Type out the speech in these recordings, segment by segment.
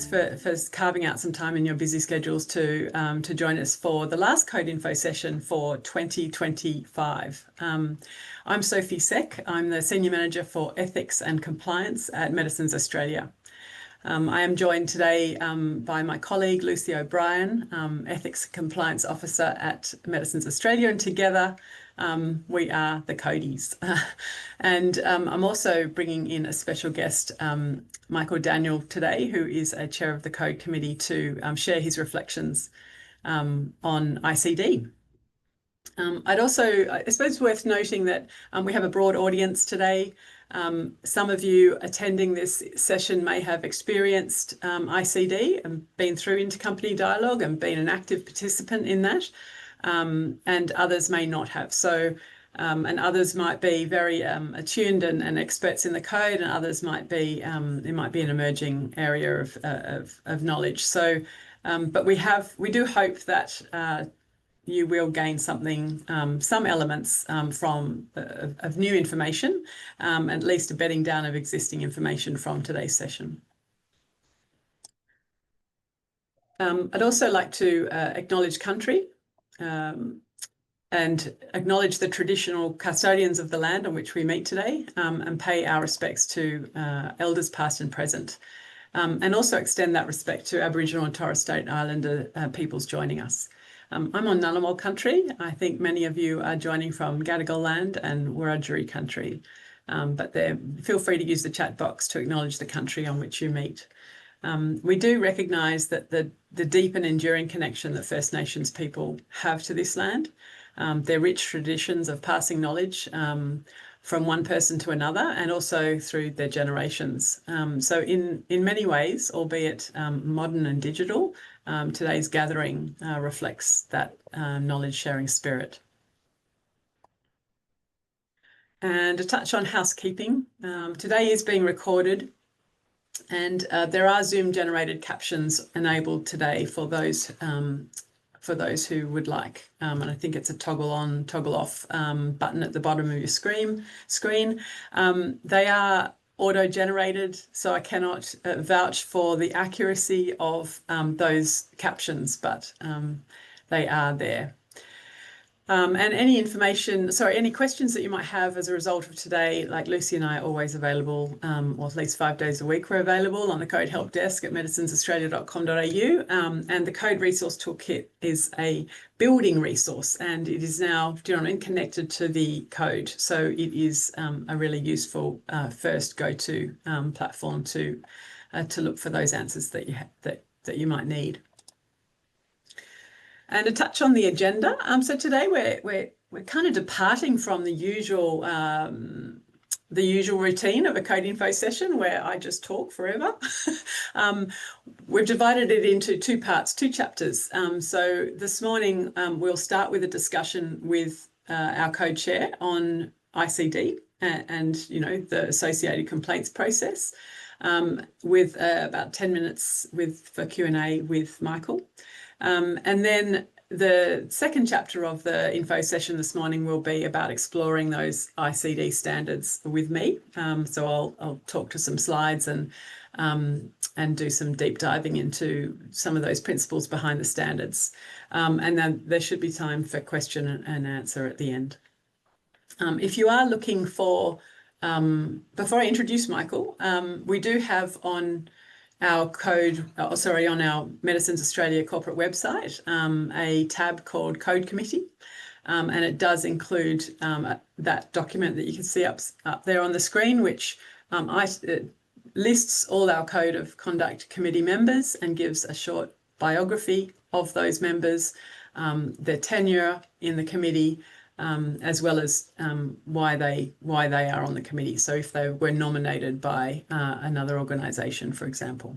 thanks for carving out some time in your busy schedules to join us for the last Code Info session for 2025. I'm Sophie Seck. I'm the Senior Manager for Ethics and Compliance at Medicines Australia. I am joined today by my colleague Lucy O'Brien, Ethics and Compliance Officer at Medicines Australia, and together we are the Codies. And I'm also bringing in a special guest, Michael Daniel, today, who is a chair of the Code Committee, to share his reflections on ICD. I suppose it's worth noting that we have a broad audience today. Some of you attending this session may have experienced ICD and been through intercompany dialogue and been an active participant in that, and others may not have. So, and others might be very attuned and experts in the code, and others might be, it might be an emerging area of knowledge. So, but we do hope that you will gain something, some elements of new information, at least a bedding down of existing information from today's session. I'd also like to acknowledge country and acknowledge the traditional custodians of the land on which we meet today, and pay our respects to elders past and present, and also extend that respect to Aboriginal and Torres Strait Islander peoples joining us. I'm on Ngunnawal country. I think many of you are joining from Gadigal land and Wiradjuri country, but feel free to use the chat box to acknowledge the country on which you meet. We do recognise that the deep and enduring connection that First Nations people have to this land, their rich traditions of passing knowledge from one person to another, and also through their generations. So in many ways, albeit modern and digital, today's gathering reflects that knowledge sharing spirit. And a touch on housekeeping. Today is being recorded, and there are Zoom generated captions enabled today for those who would like. And I think it's a toggle on, toggle off button at the bottom of your screen. They are auto-generated, so I cannot vouch for the accuracy of those captions, but they are there. And any questions that you might have as a result of today, like Lucy and I are always available, or at least 5 days a week we're available on the Code Help Desk at medicinesaustralia.com.au. And the Code Resource Toolkit is a building resource, and it is now, connected to the code. So it is a really useful first go-to platform to look for those answers that you might need. And a touch on the agenda. So today we're kind of departing from the usual routine of a Code Info session where I just talk forever. We've divided it into two parts, two chapters. So this morning we'll start with a discussion with our Code Chair on ICD and the associated complaints process, with about 10 minutes for Q&A with Michael. And then the second chapter of the info session this morning will be about exploring those ICD standards with me. So I'll talk to some slides and do some deep diving into some of those principles behind the standards. And then there should be time for question and answer at the end. If you are looking for, before I introduce Michael, we do have on our on our Medicines Australia corporate website, a tab called Code Committee, and it does include that document that you can see up there on the screen, which lists all our Code of Conduct Committee members and gives a short biography of those members, their tenure in the committee, as well as why they are on the committee. So if they were nominated by another organisation, for example.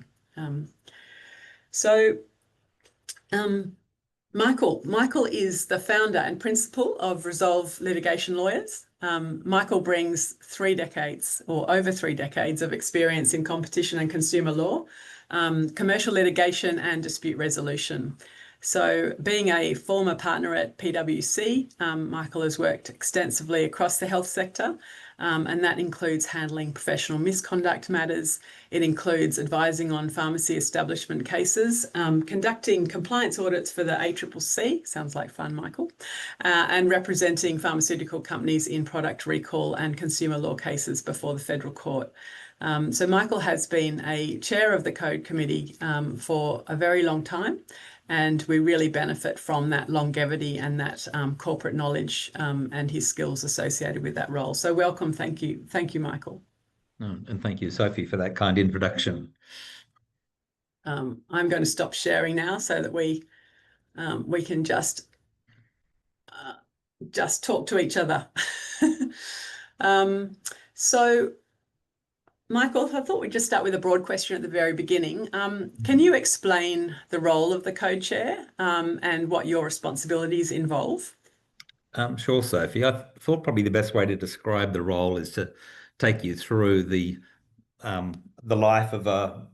Michael is the founder and principal of Resolve Litigation Lawyers. Michael brings 3 decades or over 3 decades of experience in competition and consumer law, commercial litigation and dispute resolution. So being a former partner at PwC, Michael has worked extensively across the health sector, and that includes handling professional misconduct matters. It includes advising on pharmacy establishment cases, conducting compliance audits for the ACCC, sounds like fun, Michael, and representing pharmaceutical companies in product recall and consumer law cases before the Federal Court. So Michael has been a chair of the Code Committee for a very long time, and we really benefit from that longevity and that corporate knowledge and his skills associated with that role. So welcome, thank you, Michael. And thank you, Sophie, for that kind introduction. I'm going to stop sharing now so that we can just talk to each other. So, Michael, I thought we'd just start with a broad question at the very beginning. Can you explain the role of the co-chair and what your responsibilities involve? Sure, Sophie. I thought probably the best way to describe the role is to take you through the life of a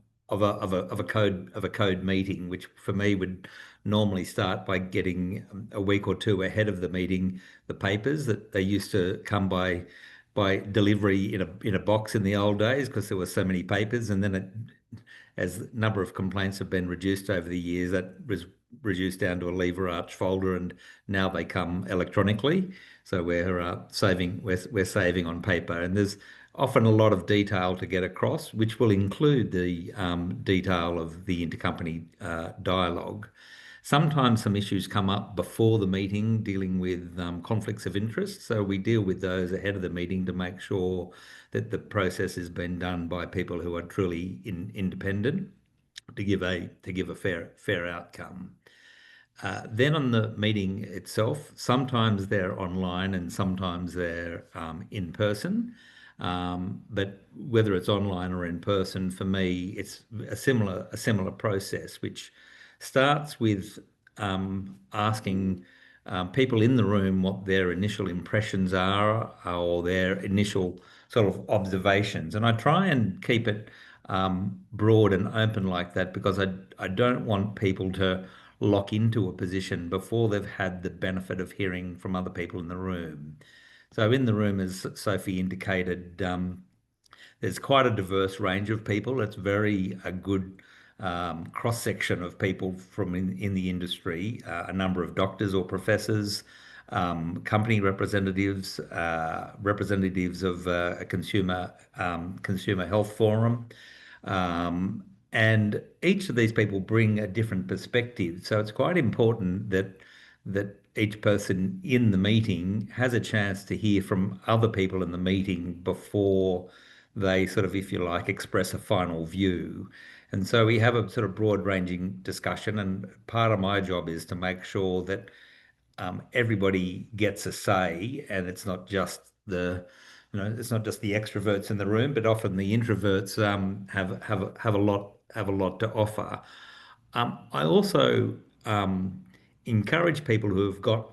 code meeting, which for me would normally start by getting a week or two ahead of the meeting the papers that they used to come by delivery in a box in the old days, because there were so many papers, and then as the number of complaints have been reduced over the years, that was reduced down to a lever arch folder, and now they come electronically. So we're saving on paper, and there's often a lot of detail to get across, which will include the detail of the intercompany dialogue. Sometimes some issues come up before the meeting dealing with conflicts of interest, so we deal with those ahead of the meeting to make sure that the process has been done by people who are truly independent to give a fair outcome. Then on the meeting itself, sometimes they're online and sometimes they're in person. But whether it's online or in person, for me, it's a similar process, which starts with asking people in the room what their initial impressions are or their initial sort of observations. And I try and keep it broad and open like that, because I don't want people to lock into a position before they've had the benefit of hearing from other people in the room. So in the room, as Sophie indicated, there's quite a diverse range of people. It's a good cross-section of people from in the industry, a number of doctors or professors, company representatives, representatives of a consumer health forum. And each of these people bring a different perspective. So it's quite important that each person in the meeting has a chance to hear from other people in the meeting before they sort of, if you like, express a final view. And so we have a sort of broad-ranging discussion, and part of my job is to make sure that everybody gets a say, and it's not just the extroverts in the room, but often the introverts have a lot to offer. I also encourage people who have got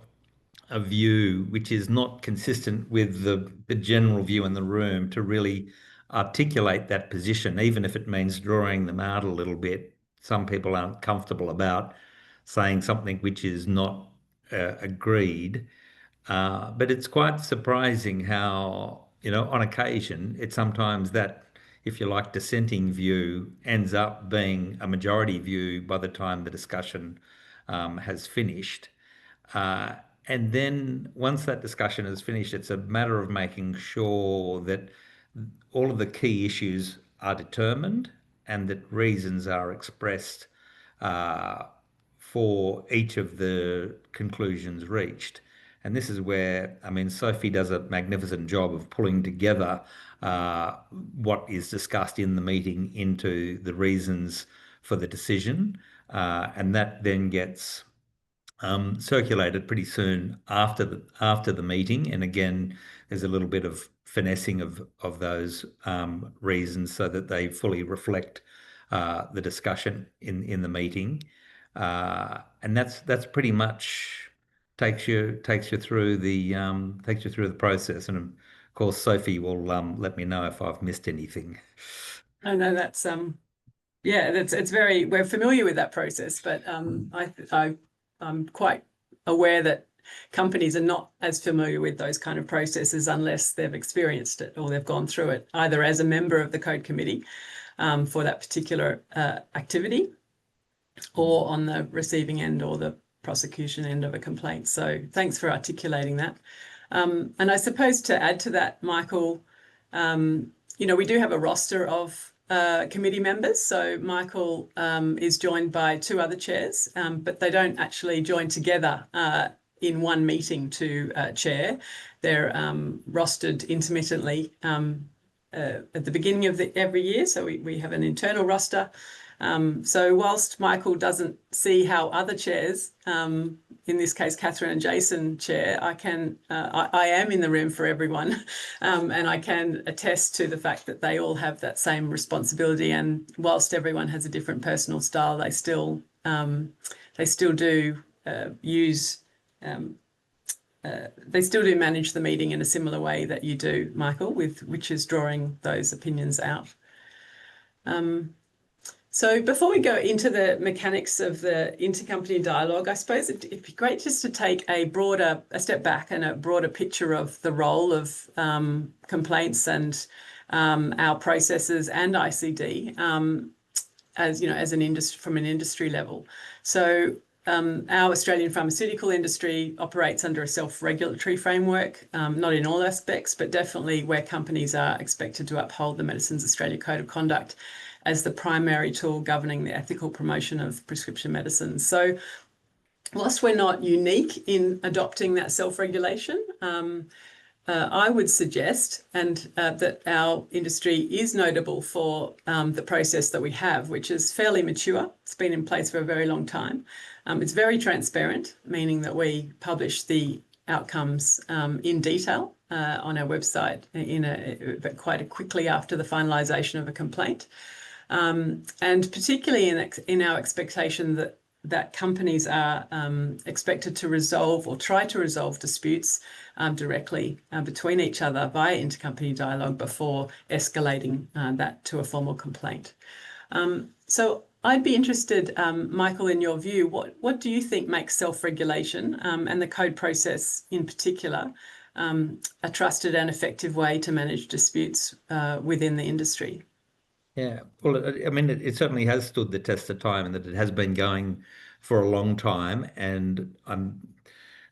a view which is not consistent with the general view in the room to really articulate that position, even if it means drawing them out a little bit. Some people aren't comfortable about saying something which is not agreed. But it's quite surprising how, on occasion, it's sometimes that, if you like, dissenting view ends up being a majority view by the time the discussion has finished. And then once that discussion is finished, it's a matter of making sure that all of the key issues are determined and that reasons are expressed for each of the conclusions reached. And this is where, I mean, Sophie does a magnificent job of pulling together what is discussed in the meeting into the reasons for the decision. And that then gets circulated pretty soon after the meeting. And again, there's a little bit of finessing of those reasons so that they fully reflect the discussion in the meeting. And that's pretty much takes you through the process. And of course, Sophie will let me know if I've missed anything. I know that's yeah, it's very, we're familiar with that process, but I'm quite aware that companies are not as familiar with those kind of processes unless they've experienced it or they've gone through it, either as a member of the code committee for that particular activity, or on the receiving end or the prosecution end of a complaint. So thanks for articulating that. And I suppose to add to that, Michael, we do have a roster of committee members. So Michael is joined by 2 other chairs, but they don't actually join together in one meeting to chair. They're rostered intermittently at the beginning of every year. So we have an internal roster. So whilst Michael doesn't see how other chairs, in this case Catherine and Jason chair, I am in the room for everyone, and I can attest to the fact that they all have that same responsibility. And whilst everyone has a different personal style, they still do manage the meeting in a similar way that you do, Michael, which is drawing those opinions out. So before we go into the mechanics of the intercompany dialogue, I suppose it'd be great just to take a step back and a broader picture of the role of complaints and our processes and ICD from an industry level. So our Australian pharmaceutical industry operates under a self-regulatory framework, not in all aspects, but definitely where companies are expected to uphold the Medicines Australia Code of Conduct as the primary tool governing the ethical promotion of prescription medicines. So whilst we're not unique in adopting that self-regulation, I would suggest that our industry is notable for the process that we have, which is fairly mature. It's been in place for a very long time. It's very transparent, meaning that we publish the outcomes in detail on our website quite quickly after the finalisation of a complaint. And particularly in our expectation that companies are expected to resolve or try to resolve disputes directly between each other via intercompany dialogue before escalating that to a formal complaint. So I'd be interested, Michael, in your view, what do you think makes self-regulation and the code process in particular a trusted and effective way to manage disputes within the industry? Yeah, well, I mean, it certainly has stood the test of time, and that it has been going for a long time. And I'm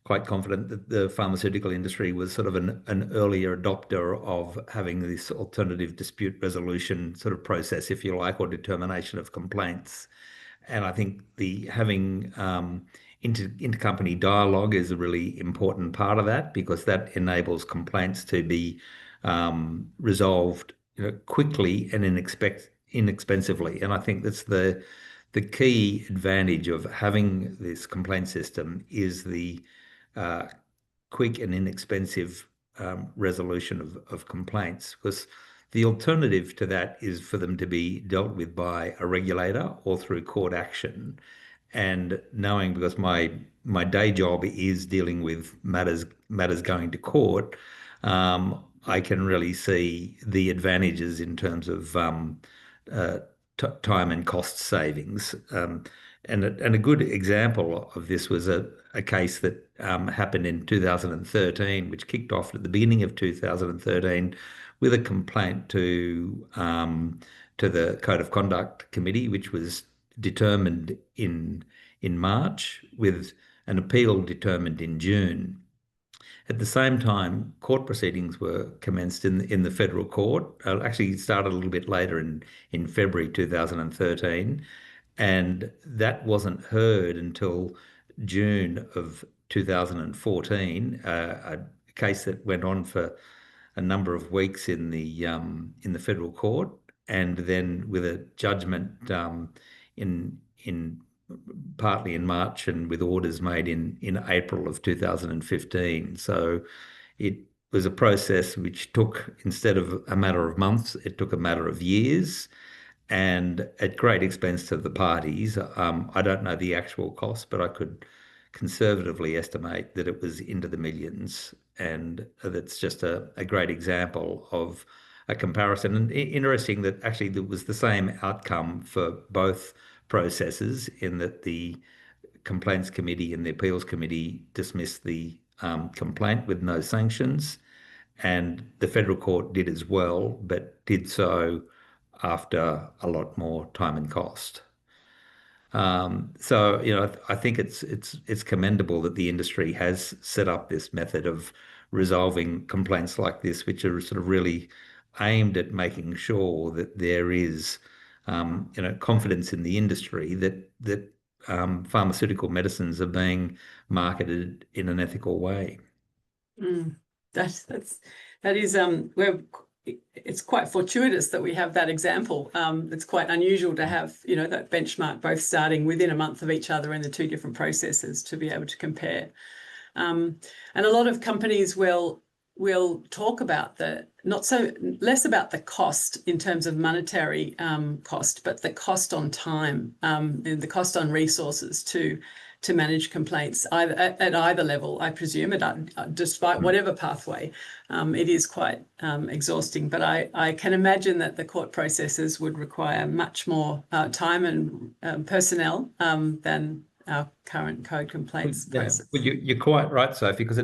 quite confident that the pharmaceutical industry was sort of an earlier adopter of having this alternative dispute resolution sort of process, if you like, or determination of complaints. And I think having intercompany dialogue is a really important part of that, because that enables complaints to be resolved quickly and inexpensively. And I think that's the key advantage of having this complaint system is the quick and inexpensive resolution of complaints, because the alternative to that is for them to be dealt with by a regulator or through court action. And knowing, because my day job is dealing with matters going to court, I can really see the advantages in terms of time and cost savings. And a good example of this was a case that happened in 2013, which kicked off at the beginning of 2013 with a complaint to the Code of Conduct Committee, which was determined in March, with an appeal determined in June. At the same time, court proceedings were commenced in the federal court. Actually, it started a little bit later in February 2013, and that wasn't heard until June of 2014. A case that went on for a number of weeks in the federal court, and then with a judgment in partly in March and with orders made in April of 2015. So it was a process which took, instead of a matter of months, it took a matter of years, and at great expense to the parties. I don't know the actual cost, but I could conservatively estimate that it was into the millions. And that's just a great example of a comparison. And interesting that actually there was the same outcome for both processes, in that the complaints committee and the appeals committee dismissed the complaint with no sanctions, and the federal court did as well, but did so after a lot more time and cost. So, I think it's commendable that the industry has set up this method of resolving complaints like this, which are sort of really aimed at making sure that there is, confidence in the industry that pharmaceutical medicines are being marketed in an ethical way. Mm. That is it's quite fortuitous that we have that example. It's quite unusual to have, that benchmark both starting within a month of each other in the two different processes to be able to compare. And a lot of companies will talk about less about the cost in terms of monetary cost, but the cost on time, and the cost on resources to manage complaints at either level, I presume, despite whatever pathway. It is quite exhausting, but I can imagine that the court processes would require much more time and personnel than our current code complaints process. Well, you're quite right, Sophie, because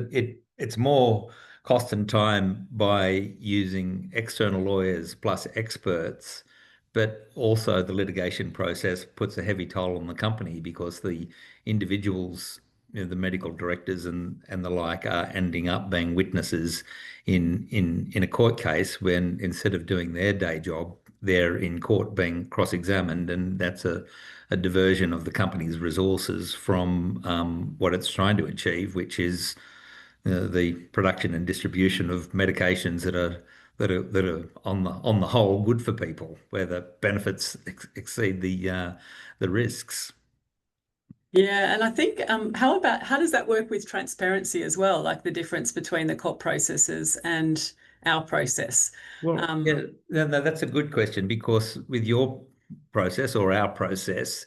it's more cost and time by using external lawyers plus experts, but also the litigation process puts a heavy toll on the company because the individuals, the medical directors and the like, are ending up being witnesses in a court case when instead of doing their day job, they're in court being cross-examined, and that's a diversion of the company's resources from what it's trying to achieve, which is the production and distribution of medications that are on the whole good for people, where the benefits exceed the risks. Yeah, and I think how does that work with transparency as well, like the difference between the court processes and our process? Well, yeah, no, that's a good question, because with your process or our process,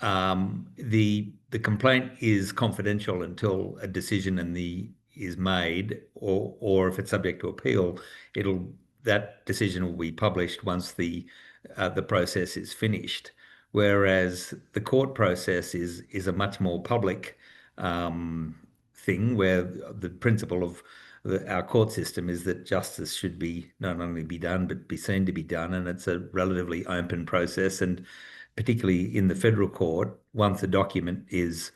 the complaint is confidential until a decision is made, or if it's subject to appeal, that decision will be published once the process is finished. Whereas the court process is a much more public thing, where the principle of our court system is that justice should be not only be done but be seen to be done, and it's a relatively open process. And particularly in the federal court, once a document is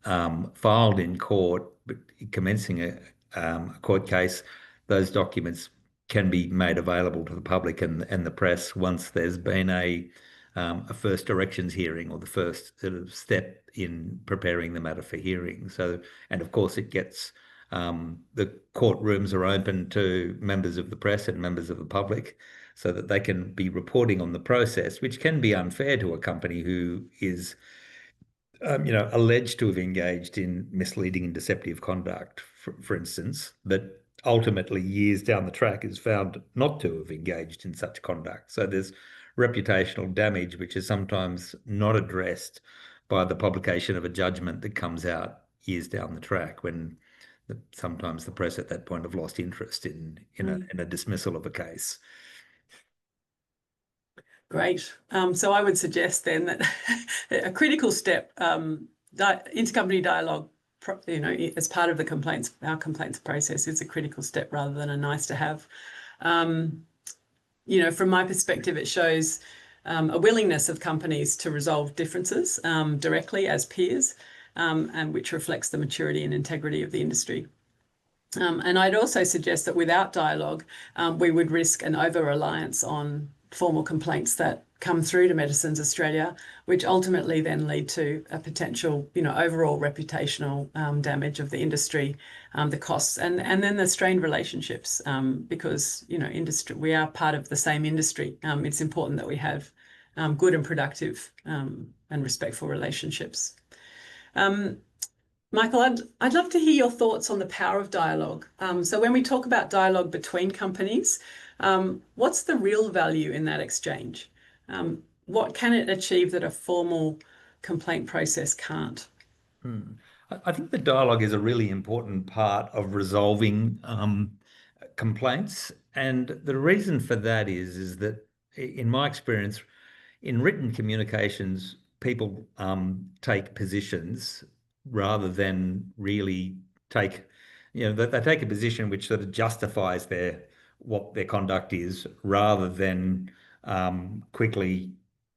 filed in court, but commencing a court case, those documents can be made available to the public and the press once there's been a first directions hearing, or the first sort of step in preparing the matter for hearing. So, and of course, it gets the courtrooms are open to members of the press and members of the public, so that they can be reporting on the process, which can be unfair to a company who is, alleged to have engaged in misleading and deceptive conduct, for instance, but ultimately years down the track is found not to have engaged in such conduct. So there's reputational damage, which is sometimes not addressed by the publication of a judgment that comes out years down the track, when sometimes the press at that point have lost interest in a dismissal of a case. Great. So I would suggest then that a critical step, intercompany dialogue, as part of our complaints process, is a critical step rather than a nice to have. From my perspective, it shows a willingness of companies to resolve differences directly as peers, and which reflects the maturity and integrity of the industry. And I'd also suggest that without dialogue, we would risk an over-reliance on formal complaints that come through to Medicines Australia, which ultimately then lead to a potential, overall reputational damage of the industry, the costs, and then the strained relationships, because, we are part of the same industry. It's important that we have good and productive and respectful relationships. Michael, I'd love to hear your thoughts on the power of dialogue. So when we talk about dialogue between companies, what's the real value in that exchange? What can it achieve that a formal complaint process can't? I think the dialogue is a really important part of resolving complaints. And the reason for that is that, in my experience, in written communications, people take positions rather than really take, they take a position which sort of justifies what their conduct is, rather than quickly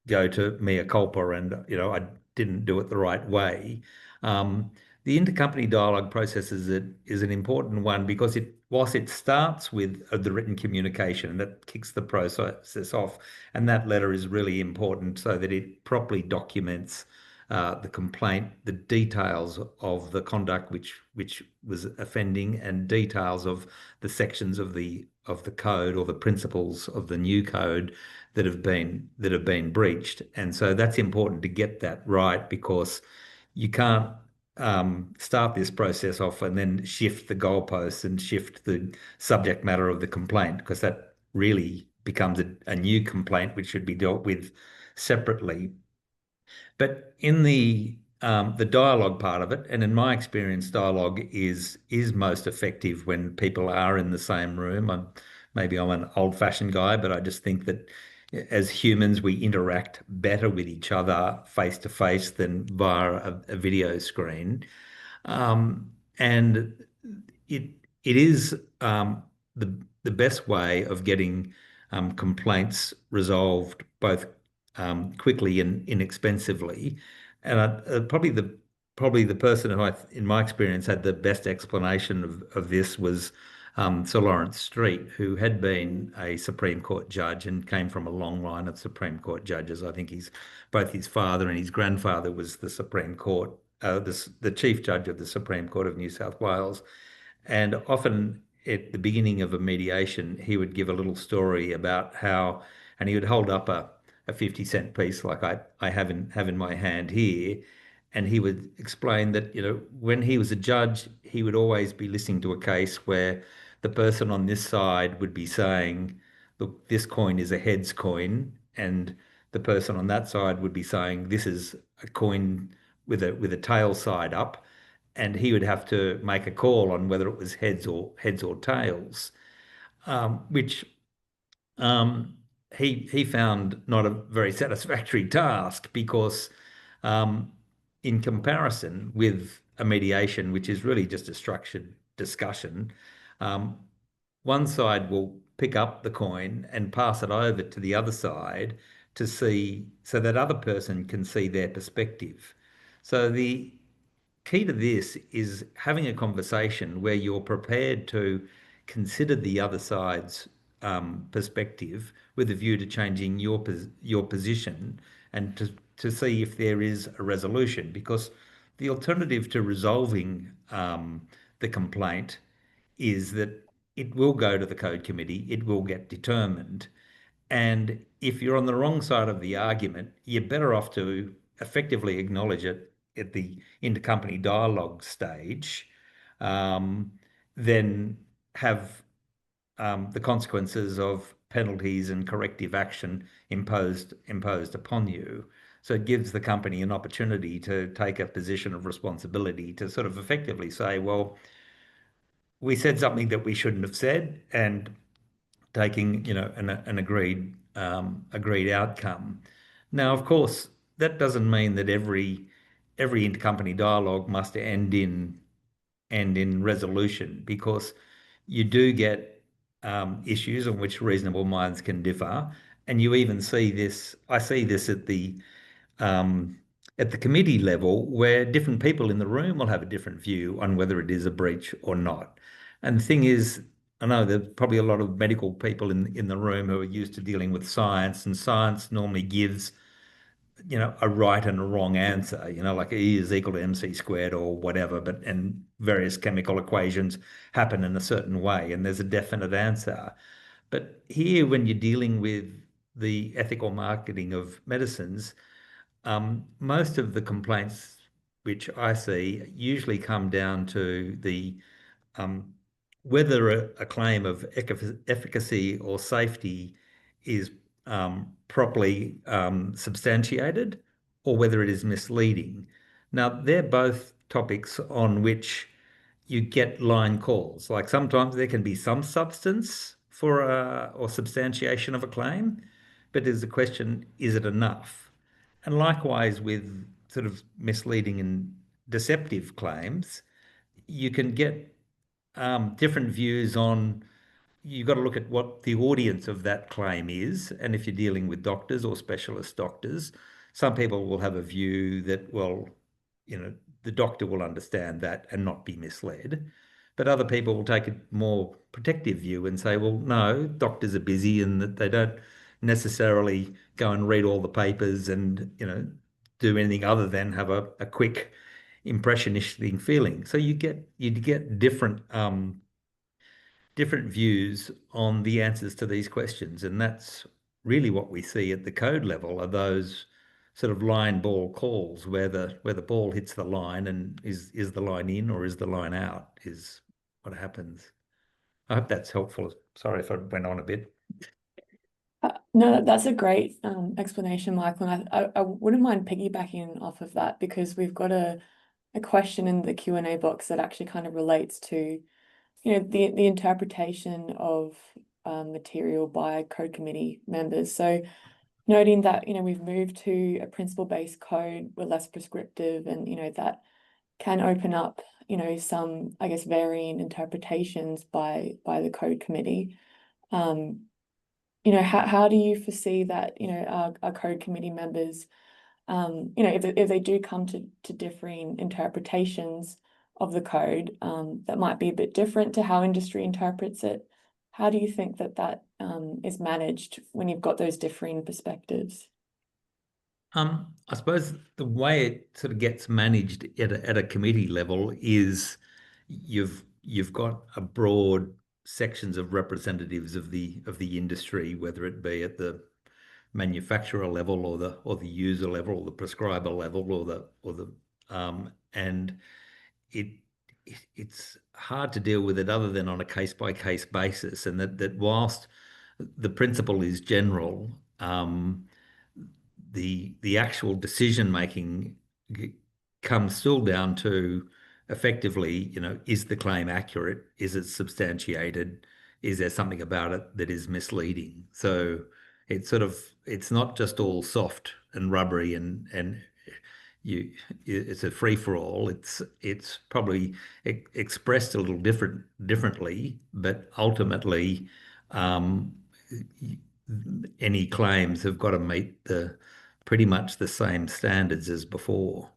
go to mea culpa and, I didn't do it the right way. Um, the intercompany dialogue process is an important one because whilst it starts with the written communication that kicks the process off, and that letter is really important so that it properly documents the complaint, the details of the conduct which was offending, and details of the sections of the code or the principles of the new code that have been breached. And so that's important to get that right, because you can't start this process off and then shift the goalposts and shift the subject matter of the complaint, because that really becomes a new complaint which should be dealt with separately. But in the dialogue part of it, and in my experience, dialogue is most effective when people are in the same room. Maybe I'm an old-fashioned guy, but I just think that as humans, we interact better with each other face to face than via a video screen. And it it is the best way of getting complaints resolved both quickly and inexpensively. And probably the person who in my experience, had the best explanation of this was Sir Lawrence Street, who had been a Supreme Court judge and came from a long line of Supreme Court judges. I think both his father and his grandfather was the Supreme Court, the Chief Judge of the Supreme Court of New South Wales. And often at the beginning of a mediation, he would give a little story about how, and he would hold up a 50-cent piece like I have in my hand here. And he would explain that, when he was a judge, he would always be listening to a case where the person on this side would be saying, look, this coin is a heads coin. And the person on that side would be saying, this is a coin with a tail side up, and he would have to make a call on whether it was heads or tails, which um, he found not a very satisfactory task, because um, in comparison with a mediation, which is really just a structured discussion, um, one side will pick up the coin and pass it over to the other side to see, so that other person can see their perspective. So the key to this is having a conversation where you're prepared to consider the other side's perspective, with a view to changing your position, and to see if there is a resolution. Because the alternative to resolving the complaint is that it will go to the code committee, it will get determined. And if you're on the wrong side of the argument, you're better off to effectively acknowledge it at the intercompany dialogue stage, um, than have the consequences of penalties and corrective action imposed upon you. So it gives the company an opportunity to take a position of responsibility, to sort of effectively say, well, we said something that we shouldn't have said, and taking, an agreed outcome. Now, of course, that doesn't mean that every intercompany dialogue must end in resolution, because you do get issues on which reasonable minds can differ. And you even see this, I see this um, at the committee level, where different people in the room will have a different view on whether it is a breach or not. And the thing is, I know there's probably a lot of medical people in the room who are used to dealing with science, and science normally gives, a right and a wrong answer, like E is equal to MC squared or whatever, and various chemical equations happen in a certain way, and there's a definite answer. But here, when you're dealing with the ethical marketing of medicines, most of the complaints which I see usually come down to the um, whether a claim of efficacy or safety is properly substantiated, or whether it is misleading. Now, they're both topics on which you get line calls. Like, sometimes there can be some substance or substantiation of a claim, but there's the question, is it enough? And likewise with sort of misleading and deceptive claims, you can get different views on. You've got to look at what the audience of that claim is. And if you're dealing with doctors or specialist doctors, some people will have a view that, well, the doctor will understand that and not be misled. But other people will take a more protective view and say, well, no, doctors are busy and that they don't necessarily go and read all the papers and, do anything other than have a quick impressionistic feeling. So you get different views on the answers to these questions. And that's really what we see at the code level are those sort of line ball calls where the ball hits the line and is the line in or is the line out is what happens. I hope that's helpful. Sorry if I went on a bit. No, that's a great explanation, Michael. And I wouldn't mind piggybacking off of that because we've got a question in the Q&A box that actually kind of relates to, the interpretation of material by code committee members. So noting that, we've moved to a principle-based code, we're less prescriptive, and, that can open up, some, I guess, varying interpretations by the code committee. How do you foresee that, our code committee members, if they do come to differing interpretations of the code, that might be a bit different to how industry interprets it. How do you think that is managed when you've got those differing perspectives? I suppose the way it sort of gets managed at a committee level is you've got a broad sections of representatives of the industry, whether it be at the manufacturer level or the user level or the prescriber level and it it's hard to deal with it other than on a case by case basis, and that whilst the principle is general, the actual decision making comes still down to effectively, is the claim accurate? Is it substantiated? Is there something about it that is misleading? So it's not just all soft and rubbery and it's a free for all. It's probably expressed a little differently, but ultimately, any claims have got to meet pretty much the same standards as before.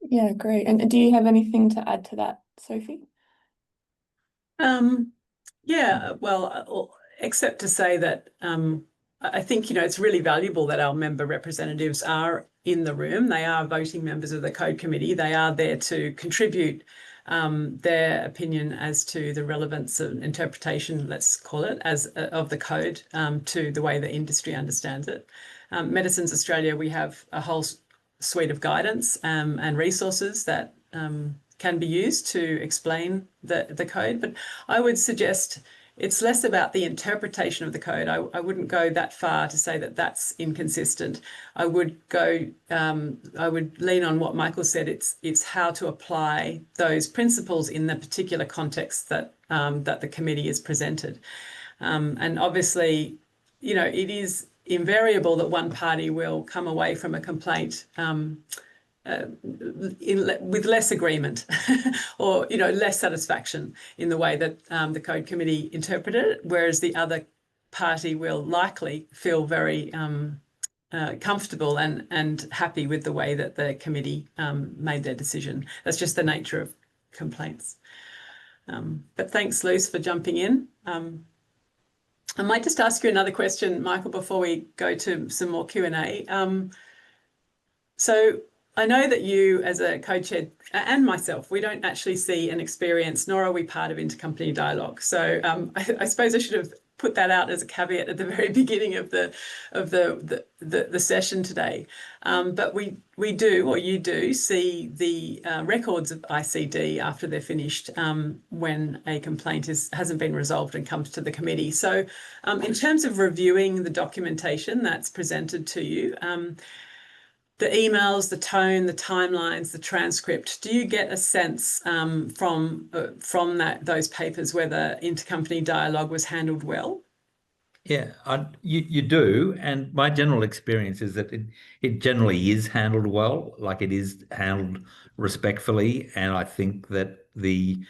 Yeah, great. And do you have anything to add to that, Sophie? Yeah, well, except to say that I think, it's really valuable that our member representatives are in the room. They are voting members of the code committee. They are there to contribute their opinion as to the relevance of interpretation, let's call it, of the code to the way the industry understands it. Medicines Australia, we have a whole suite of guidance and resources that can be used to explain the code, but I would suggest it's less about the interpretation of the code. I wouldn't go that far to say that that's inconsistent. I would lean on what Michael said. It's how to apply those principles in the particular context that the committee is presented. And obviously, it is invariable that one party will come away from a complaint with less agreement or less satisfaction in the way that the code committee interpreted it, whereas the other party will likely feel very comfortable and happy with the way that the committee made their decision. That's just the nature of complaints. But thanks, Luce, for jumping in. I might just ask you another question, Michael, before we go to some more Q&A. So I know that you as a co-chair and myself, we don't actually see and experience, nor are we part of intercompany dialogue. So I suppose I should have put that out as a caveat at the very beginning of the session today. But we do, or you do, see the records of ICD after they're finished when a complaint hasn't been resolved and comes to the committee. So in terms of reviewing the documentation that's presented to you, the emails, the tone, the timelines, the transcript, do you get a sense from those papers whether intercompany dialogue was handled well? Yeah, you do, and my general experience is that it generally is handled well, like it is handled respectfully, and I think that the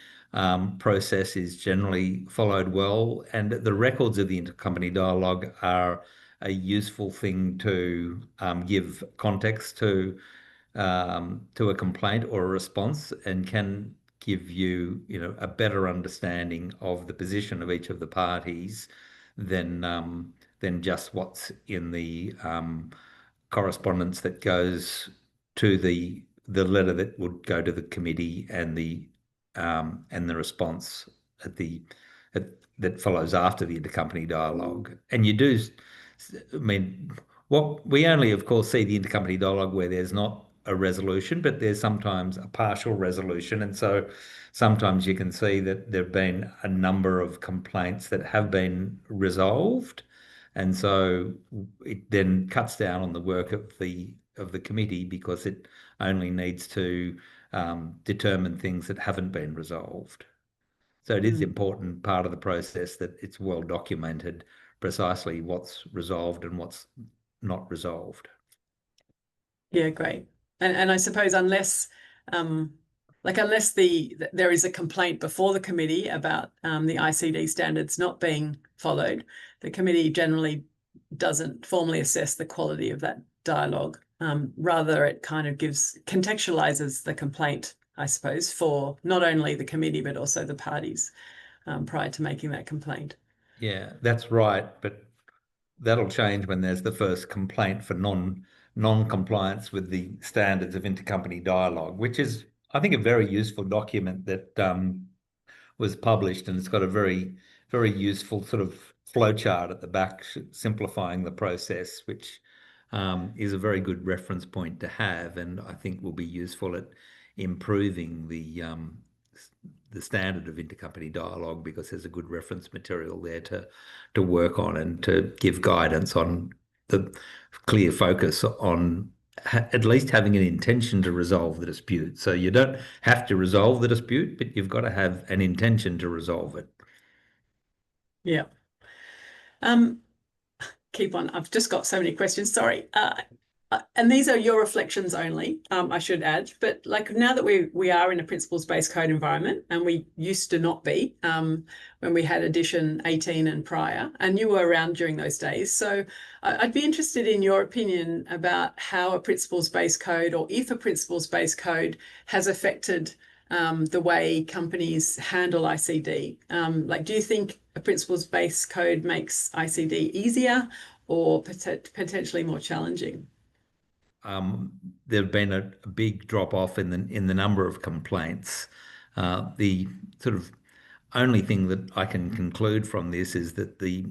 process is generally followed well, and the records of the intercompany dialogue are a useful thing to give context to a complaint or a response, and can give you, a better understanding of the position of each of the parties than just what's in the correspondence that goes to the letter that would go to the committee, and the response at the at, that follows after the intercompany dialogue. And you do, I mean, what we only, of course, see the intercompany dialogue where there's not a resolution, but there's sometimes a partial resolution, and so sometimes you can see that there have been a number of complaints that have been resolved, and so it then cuts down on the work of the committee, because it only needs to determine things that haven't been resolved. So it is Mm. important part of the process that it's well documented precisely what's resolved and what's not resolved. Yeah, great. And I suppose unless unless there is a complaint before the committee about the ICD standards not being followed, the committee generally doesn't formally assess the quality of that dialogue. Rather, it kind of contextualizes the complaint, I suppose, for not only the committee but also the parties prior to making that complaint. Yeah, that's right. But that'll change when there's the first complaint for non-compliance with the standards of intercompany dialogue, which is, I think, a very useful document that was published, and it's got a very, very useful sort of flowchart at the back, simplifying the process, which is a very good reference point to have, and I think will be useful at improving the standard of intercompany dialogue, because there's a good reference material there to work on, and to give guidance on the clear focus on at least having an intention to resolve the dispute. So you don't have to resolve the dispute, but you've got to have an intention to resolve it. Yeah. Keep on. I've just got so many questions. Sorry. And these are your reflections only, I should add. But like now that we are in a principles-based code environment, and we used to not be when we had edition 18 and prior, and you were around during those days. So I'd be interested in your opinion about how a principles-based code, or if a principles-based code has affected the way companies handle ICD. Like, do you think a principles-based code makes ICD easier or potentially more challenging? There have been a big drop off in the number of complaints. The sort of only thing that I can conclude from this is that the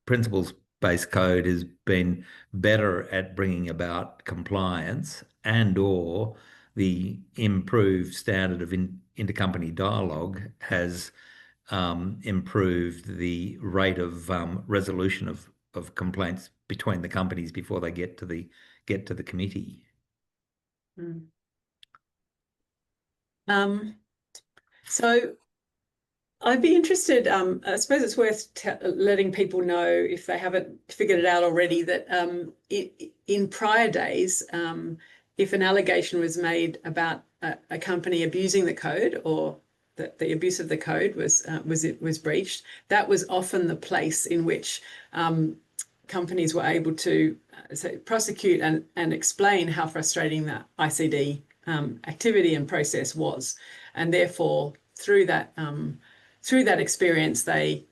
principles-based code has been better at bringing about compliance, and/or the improved standard of intercompany dialogue has improved the rate of resolution of complaints between the companies before they get to the committee. Mm. So I'd be interested, I suppose it's worth letting people know, if they haven't figured it out already, that in prior days, if an allegation was made about a company abusing the code, or that the abuse of the code was breached, that was often the place in which companies were able to prosecute and explain how frustrating that ICD activity and process was, and therefore through that experience, they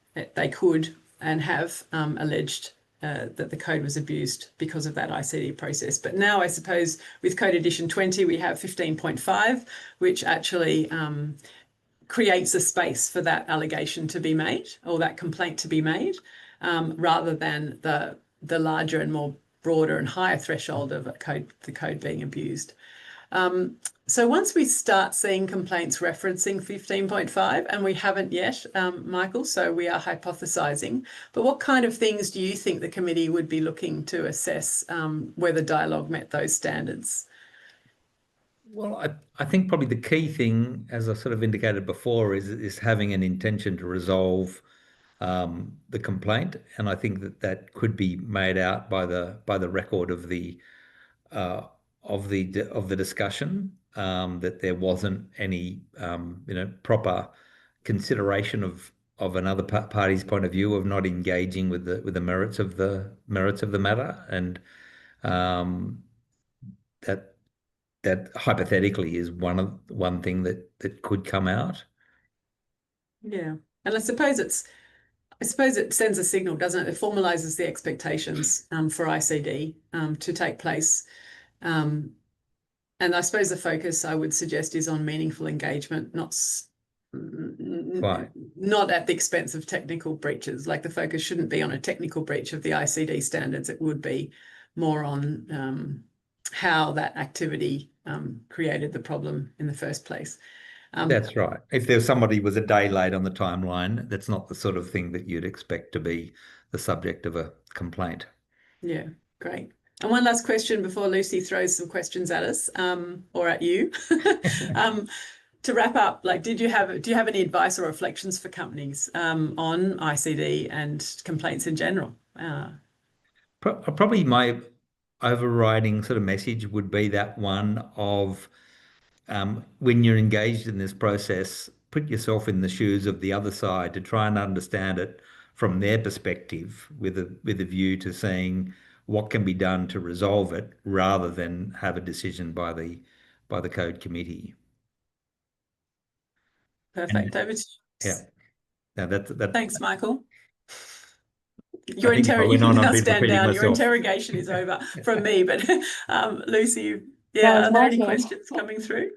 could and have alleged that the code was abused because of that ICD process. But now, I suppose, with Code Edition 20, we have 15.5, which actually creates a space for that allegation to be made, or that complaint to be made, rather than the larger and more broader and higher threshold of the code being abused. So once we start seeing complaints referencing 15.5, and we haven't yet, Michael, so we are hypothesising, but what kind of things do you think the committee would be looking to assess whether dialogue met those standards? Well, I think probably the key thing, as I sort of indicated before, is having an intention to resolve the complaint, and I think that that could be made out by the record uh, of the discussion, that there wasn't any proper consideration of another party's point of view, of not engaging with the merits of the matter, and um, that that hypothetically is one thing that could come out. Yeah. And I suppose it sends a signal, doesn't it? It formalizes the expectations for ICD to take place. And I suppose the focus, I would suggest, is on meaningful engagement, Right. not at the expense of technical breaches. Like, the focus shouldn't be on a technical breach of the ICD standards. It would be more on how that activity created the problem in the first place. That's right. If there's somebody was a day late on the timeline, that's not the sort of thing that you'd expect to be the subject of a complaint. Yeah, great. And one last question before Lucy throws some questions at us, or at you. To wrap up, like, do you have any advice or reflections for companies on ICD and complaints in general? Probably my overriding sort of message would be that one of, when you're engaged in this process, put yourself in the shoes of the other side to try and understand it from their perspective, with a view to seeing what can be done to resolve it, rather than have a decision by the code committee. Perfect. And Over to you. yeah, now that Thanks, Michael. I think if I You went can on, I'd now be stand repeating down. Your myself. interrogation is over from me, but Lucy, No, yeah, it's are there my any turn. questions coming through?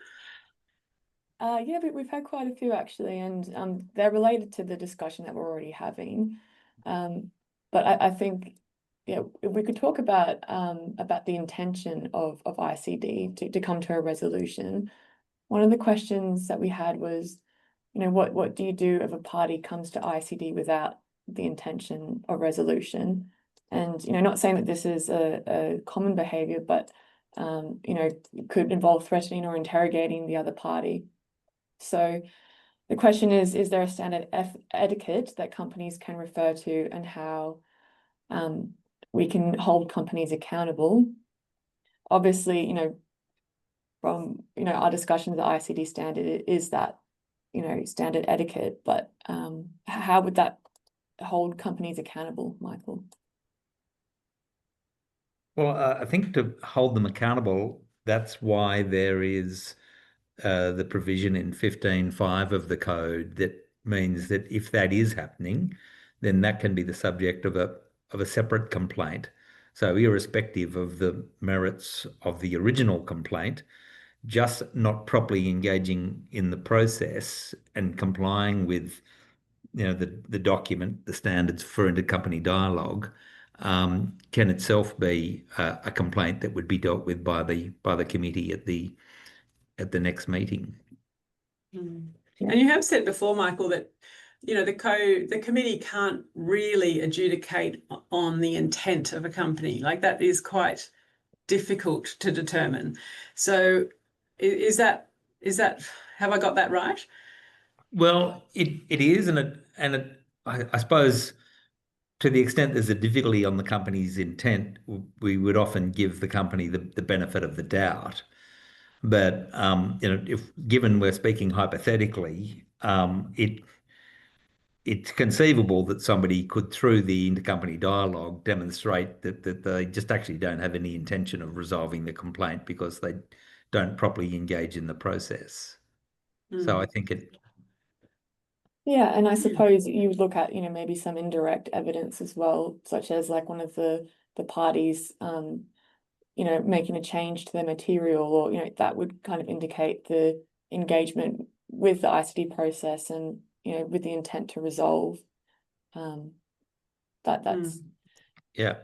Yeah, but we've had quite a few actually, and they're related to the discussion that we're already having. But I think, yeah, if we could talk about the intention of ICD to come to a resolution. One of the questions that we had was, what do you do if a party comes to ICD without the intention of resolution? And, not saying that this is a common behavior, but it could involve threatening or interrogating the other party. So the question is there a standard etiquette that companies can refer to, and how we can hold companies accountable? Obviously, from our discussions, the ICD standard is that standard etiquette, but how would that hold companies accountable, Michael? Well, I think to hold them accountable, that's why there is the provision in 15.5 of the code that means that if that is happening, then that can be the subject of a separate complaint. So irrespective of the merits of the original complaint, just not properly engaging in the process and complying with the document, the standards for intercompany dialogue, can itself be a complaint that would be dealt with by the committee at the next meeting. And you have said before, Michael, that the committee can't really adjudicate on the intent of a company. Like, that is quite difficult to determine. So is that have I got that right? Well, it is, and I suppose, to the extent there's a difficulty on the company's intent, we would often give the company the benefit of the doubt. But if given we're speaking hypothetically, it's conceivable that somebody could, through the intercompany dialogue, demonstrate that they just actually don't have any intention of resolving the complaint because they don't properly engage in the process. So I think Yeah, and I suppose you would look at, maybe some indirect evidence as well, such as like one of the parties, making a change to their material, or, that would kind of indicate the engagement with the ICD process, and, with the intent to resolve. That's Yeah,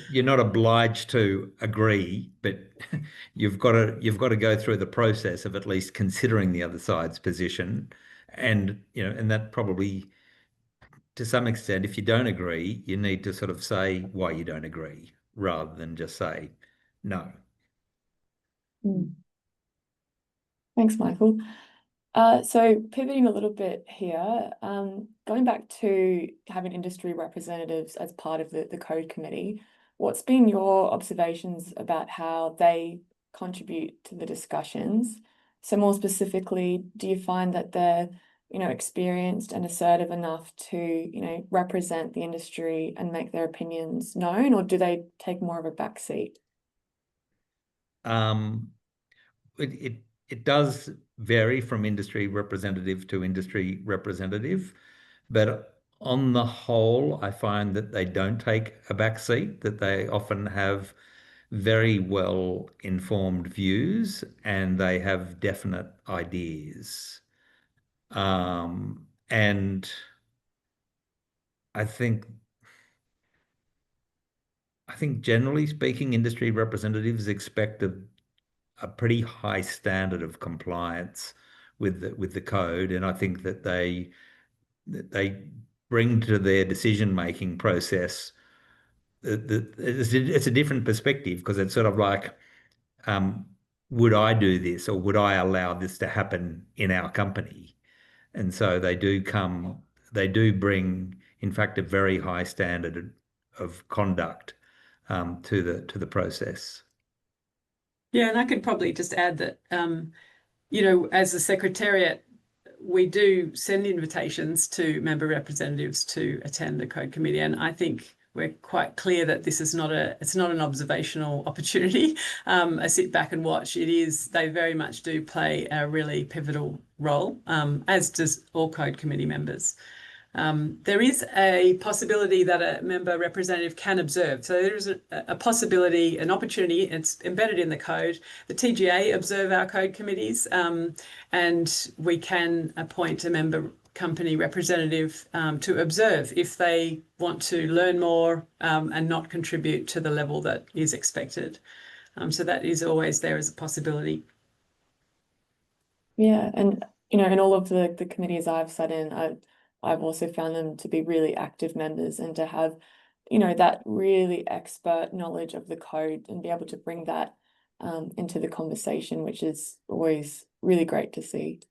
you're not obliged to agree, but you've got to go through the process of at least considering the other side's position, and and that probably, to some extent, if you don't agree, you need to sort of say why you don't agree, rather than just say no. Thanks, Michael. So pivoting a little bit here, going back to having industry representatives as part of the code committee, what's been your observations about how they contribute to the discussions? So more specifically, do you find that they're, experienced and assertive enough to, represent the industry and make their opinions known, or do they take more of a back seat? Um, it does vary from industry representative to industry representative, but on the whole, I find that they don't take a back seat, that they often have very well informed views and they have definite ideas. And I think generally speaking, industry representatives expect a pretty high standard of compliance with the code, and I think that they bring to their decision-making process it's a different perspective, because it's sort of like, um, would I do this, or would I allow this to happen in our company? And so they do bring, in fact, a very high standard of conduct to the process. Yeah, and I could probably just add that, as a secretariat, we do send invitations to member representatives to attend the code committee, and I think we're quite clear that this is it's not an observational opportunity, a sit back and watch. They very much do play a really pivotal role, as does all code committee members. There is a possibility that a member representative can observe. So there is a possibility, an opportunity, it's embedded in the code. The TGA observe our code committees, and we can appoint a member company representative to observe if they want to learn more and not contribute to the level that is expected. So that is always there as a possibility. Yeah, and in all of the committees I've sat in, I've also found them to be really active members and to have, that really expert knowledge of the code and be able to bring that into the conversation, which is always really great to see.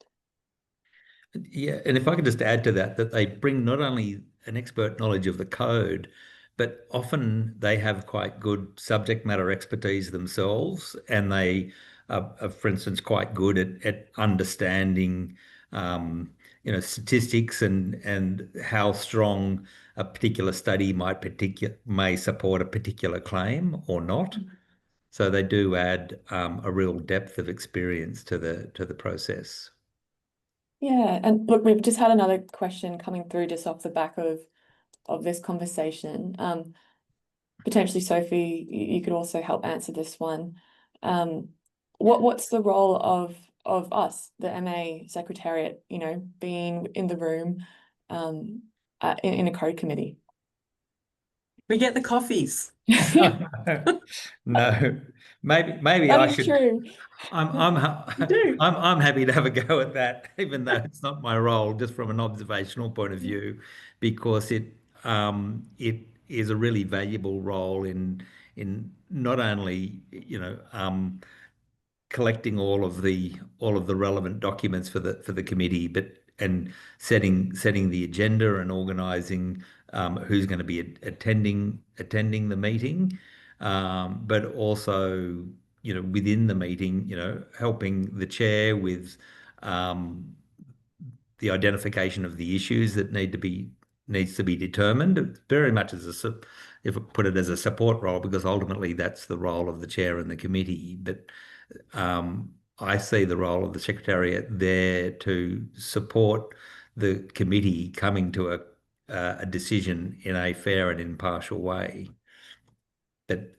Yeah, and if I could just add to that, that they bring not only an expert knowledge of the code, but often they have quite good subject matter expertise themselves, and they are, for instance, quite good at understanding, statistics and how strong a particular study may support a particular claim or not. So they do add a real depth of experience to the process. Yeah, and look, we've just had another question coming through just off the back of this conversation. Potentially, Sophie, you could also help answer this one. What's the role of us, the MA Secretariat, being in the room in a code committee? We get the coffees. No, maybe That I is should. true. You do. I'm happy to have a go at that, even though it's not my role, just from an observational point of view, because it is a really valuable role in not only collecting all of the relevant documents for the committee, but and setting the agenda and organising who's going to be attending the meeting, but also within the meeting, helping the chair with the identification of the issues that needs to be determined, very much if I put it as a support role, because ultimately that's the role of the chair and the committee. But I see the role of the secretariat there to support the committee coming to a decision in a fair and impartial way. But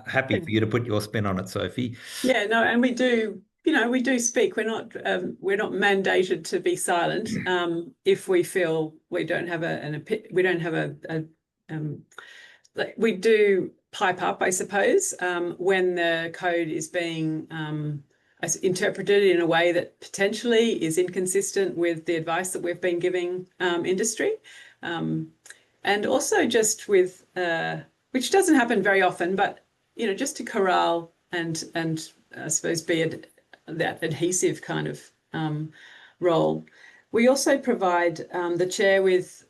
happy for you to put your spin on it, Sophie. Yeah, no, and we do, we do speak. We're not mandated to be silent if we feel we don't have we do pipe up, I suppose, when the code is being interpreted in a way that potentially is inconsistent with the advice that we've been giving industry, and also just with which doesn't happen very often, but just to corral and I suppose be that adhesive kind of role. We also provide the chair with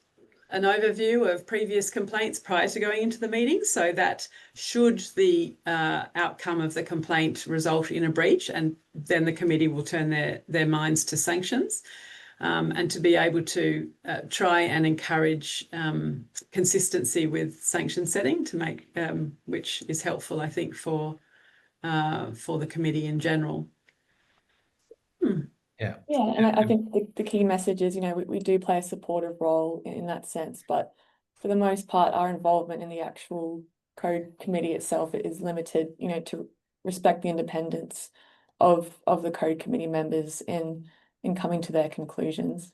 an overview of previous complaints prior to going into the meeting, so that should the outcome of the complaint result in a breach, and then the committee will turn their minds to sanctions, and to be able to try and encourage consistency with sanction setting to make, which is helpful, I think, for the committee in general. Yeah, and I think the key message is, we do play a supportive role in that sense, but for the most part, our involvement in the actual code committee itself is limited, to respect the independence of the code committee members in coming to their conclusions.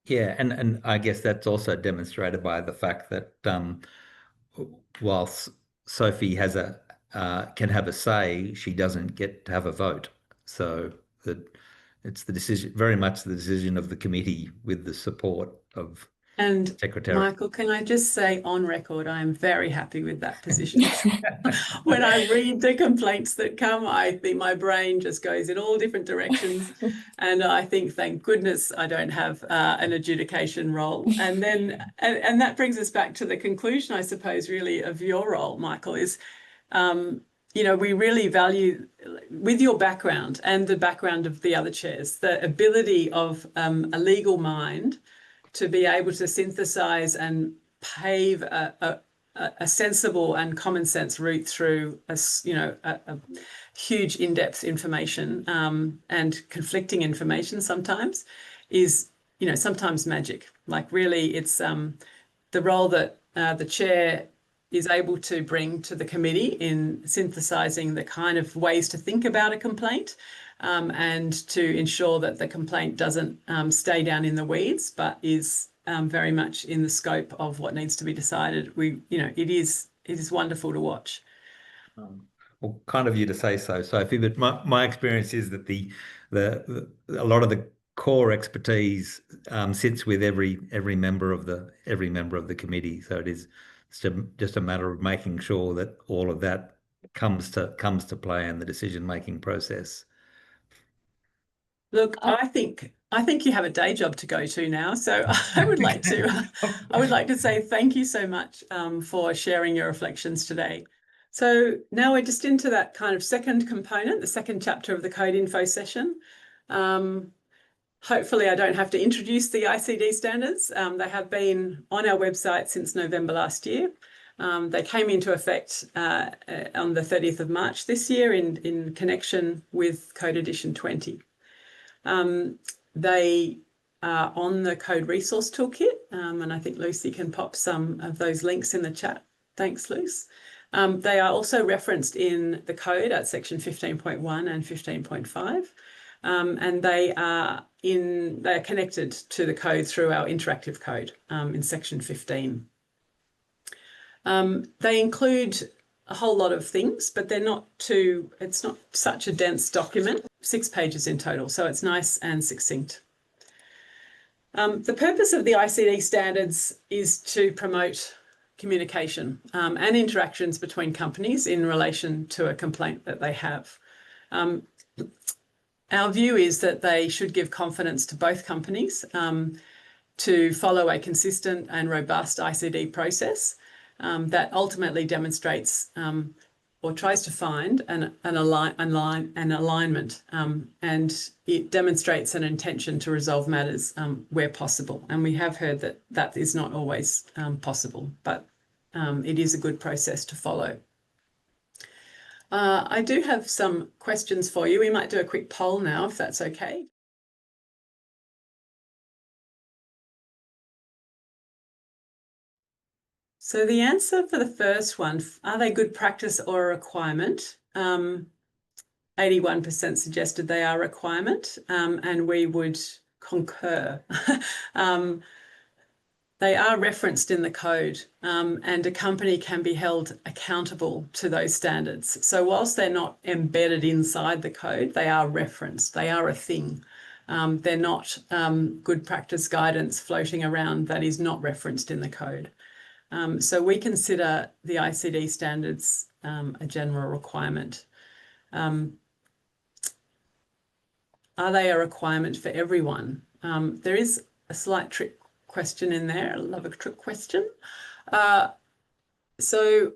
Yeah, and I guess that's also demonstrated by the fact that whilst Sophie has can have a say, she doesn't get to have a vote. So that it's the decision, very much the decision of the committee with the support of And Secretary. Michael, can I just say on record, I am very happy with that position. When I read the complaints that come, I think my brain just goes in all different directions. And I think, thank goodness, I don't have an adjudication role. And then, and that brings us back to the conclusion, I suppose, really, of your role, Michael, is, we really value, with your background and the background of the other chairs, the ability of a legal mind to be able to synthesize and pave a sensible and common sense route through a huge in-depth information and conflicting information sometimes is, sometimes magic. Like, really, it's the role that the chair is able to bring to the committee in synthesizing the kind of ways to think about a complaint, and to ensure that the complaint doesn't stay down in the weeds, but is very much in the scope of what needs to be decided. It is wonderful to watch. Well, kind of you to say so, Sophie, but my experience is that a lot of the core expertise sits with every member of the committee. So it's just a matter of making sure that all of that comes to play in the decision-making process. Look, I think you have a day job to go to now, so I would like to say thank you so much for sharing your reflections today. So now we're just into that kind of second component, the second chapter of the Code Info session. Hopefully I don't have to introduce the ICD standards. They have been on our website since November last year. They came into effect on the 30th of March this year in connection with Code Edition 20. They are on the Code Resource Toolkit, and I think Lucy can pop some of those links in the chat. Thanks, Luce. They are also referenced in the code at section 15.1 and 15.5, and they are connected to the code through our interactive code in section 15. They include a whole lot of things, but it's not such a dense document, 6 pages in total, so it's nice and succinct. The purpose of the ICD standards is to promote communication and interactions between companies in relation to a complaint that they have. Our view is that they should give confidence to both companies to follow a consistent and robust ICD process that ultimately demonstrates or tries to find an alignment, and it demonstrates an intention to resolve matters where possible. And we have heard that that is not always possible, but it is a good process to follow. I do have some questions for you. We might do a quick poll now, if that's okay. So the answer for the first one, are they good practice or a requirement? 81% suggested they are a requirement, and we would concur. They are referenced in the code, and a company can be held accountable to those standards. So whilst they're not embedded inside the code, they are referenced. They are a thing. They're not good practice guidance floating around that is not referenced in the code. So we consider the ICD standards a general requirement. are they a requirement for everyone? There is a slight trick question in there. I love a trick question. So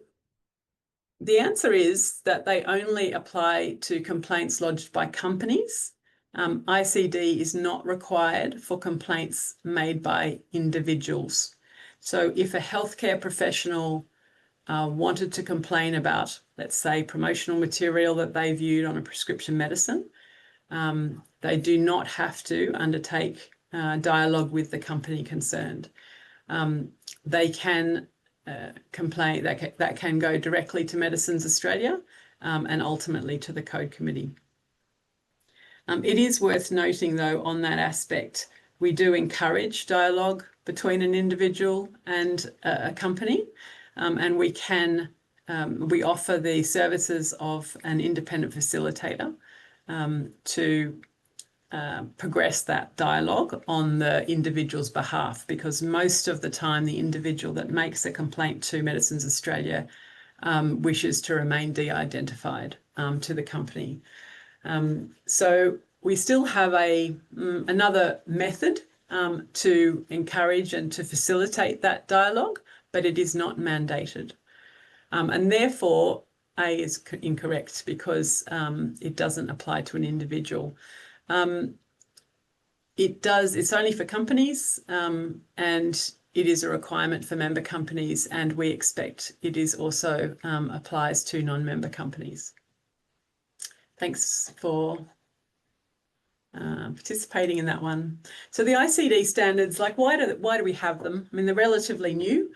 the answer is that they only apply to complaints lodged by companies. ICD is not required for complaints made by individuals. So if a healthcare professional wanted to complain about, let's say, promotional material that they viewed on a prescription medicine, they do not have to undertake dialogue with the company concerned. They can complain, that can go directly to Medicines Australia and ultimately to the Code Committee. It is worth noting, though, on that aspect, we do encourage dialogue between an individual and a company, and we offer the services of an independent facilitator to progress that dialogue on the individual's behalf, because most of the time the individual that makes a complaint to Medicines Australia wishes to remain de-identified to the company. So we still have another method to encourage and to facilitate that dialogue, but it is not mandated. And therefore, A is incorrect because it doesn't apply to an individual. It's only for companies, and it is a requirement for member companies, and we expect it is also applies to non-member companies. Thanks for participating in that one. So the ICD standards, like why do we have them? I mean, they're relatively new.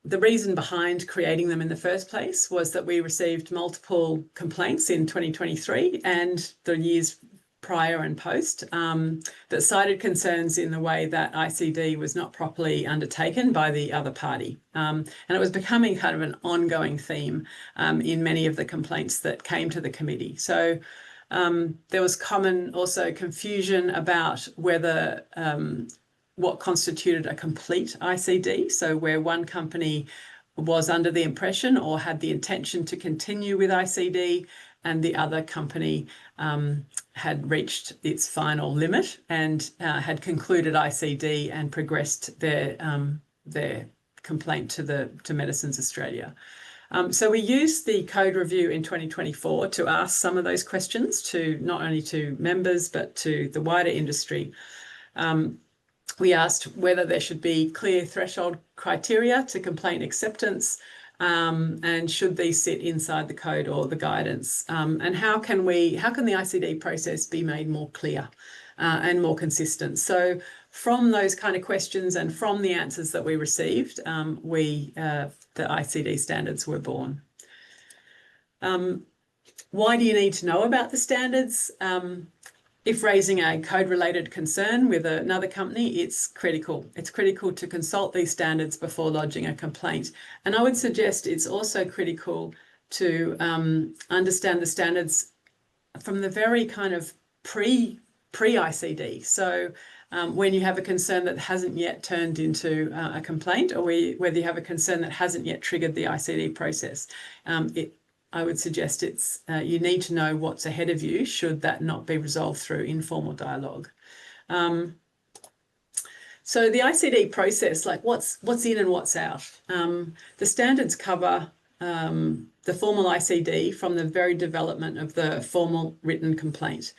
The reason behind creating them in the first place was that we received multiple complaints in 2023 and the years prior and post that cited concerns in the way that ICD was not properly undertaken by the other party. And it was becoming kind of an ongoing theme in many of the complaints that came to the committee. So there was common also confusion about whether what constituted a complete ICD. So where one company was under the impression or had the intention to continue with ICD and the other company had reached its final limit and had concluded ICD and progressed their complaint to Medicines Australia. So we used the code review in 2024 to ask some of those questions to not only to members but to the wider industry. We asked whether there should be clear threshold criteria to complaint acceptance, and should these sit inside the code or the guidance, and how can the ICD process be made more clear and more consistent? So from those kind of questions and from the answers that we received, the ICD standards were born. Why do you need to know about the standards? If raising a code-related concern with another company, it's critical. It's critical to consult these standards before lodging a complaint. And I would suggest it's also critical to understand the standards from the very kind of pre-ICD. So when you have a concern that hasn't yet turned into a complaint, or whether you have a concern that hasn't yet triggered the ICD process, I would suggest you need to know what's ahead of you should that not be resolved through informal dialogue. So the ICD process, like what's in and what's out. The standards cover the formal ICD from the very development of the formal written complaint.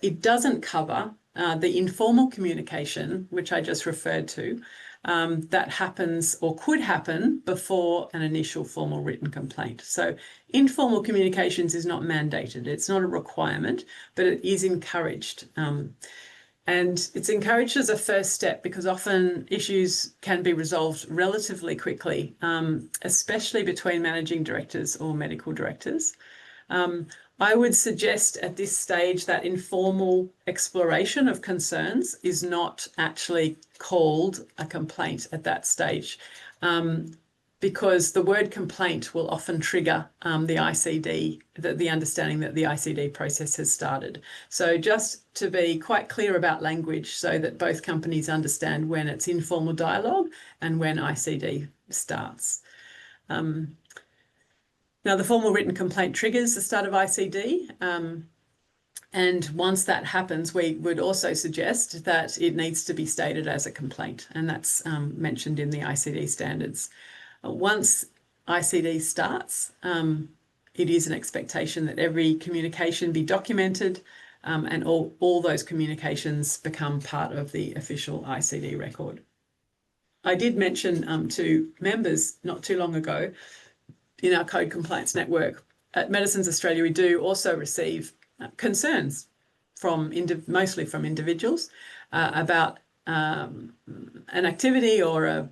It doesn't cover the informal communication, which I just referred to, that happens or could happen before an initial formal written complaint. So informal communications is not mandated. It's not a requirement, but it is encouraged. And it's encouraged as a first step because often issues can be resolved relatively quickly, especially between managing directors or medical directors. I would suggest at this stage that informal exploration of concerns is not actually called a complaint at that stage, because the word complaint will often trigger the ICD, the understanding that the ICD process has started. So just to be quite clear about language so that both companies understand when it's informal dialogue and when ICD starts. Now, the formal written complaint triggers the start of ICD. And once that happens, we would also suggest that it needs to be stated as a complaint, and that's mentioned in the ICD standards. Once ICD starts, it is an expectation that every communication be documented, and all those communications become part of the official ICD record. I did mention to members not too long ago in our Code Compliance Network at Medicines Australia, we do also receive concerns from mostly from individuals about an activity or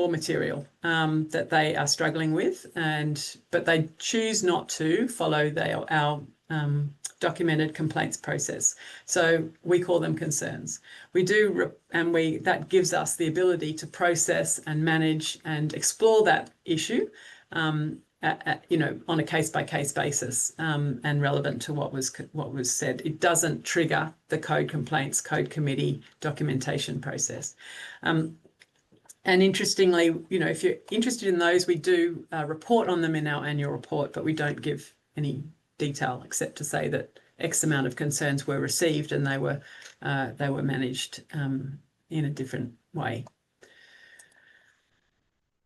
material that they are struggling with, but they choose not to follow our documented complaints process. So we call them concerns. We do, and that gives us the ability to process and manage and explore that issue, on a case-by-case basis, and relevant to what was said. It doesn't trigger the code committee documentation process. And interestingly, if you're interested in those, we do report on them in our annual report, but we don't give any detail except to say that X amount of concerns were received and they were managed in a different way.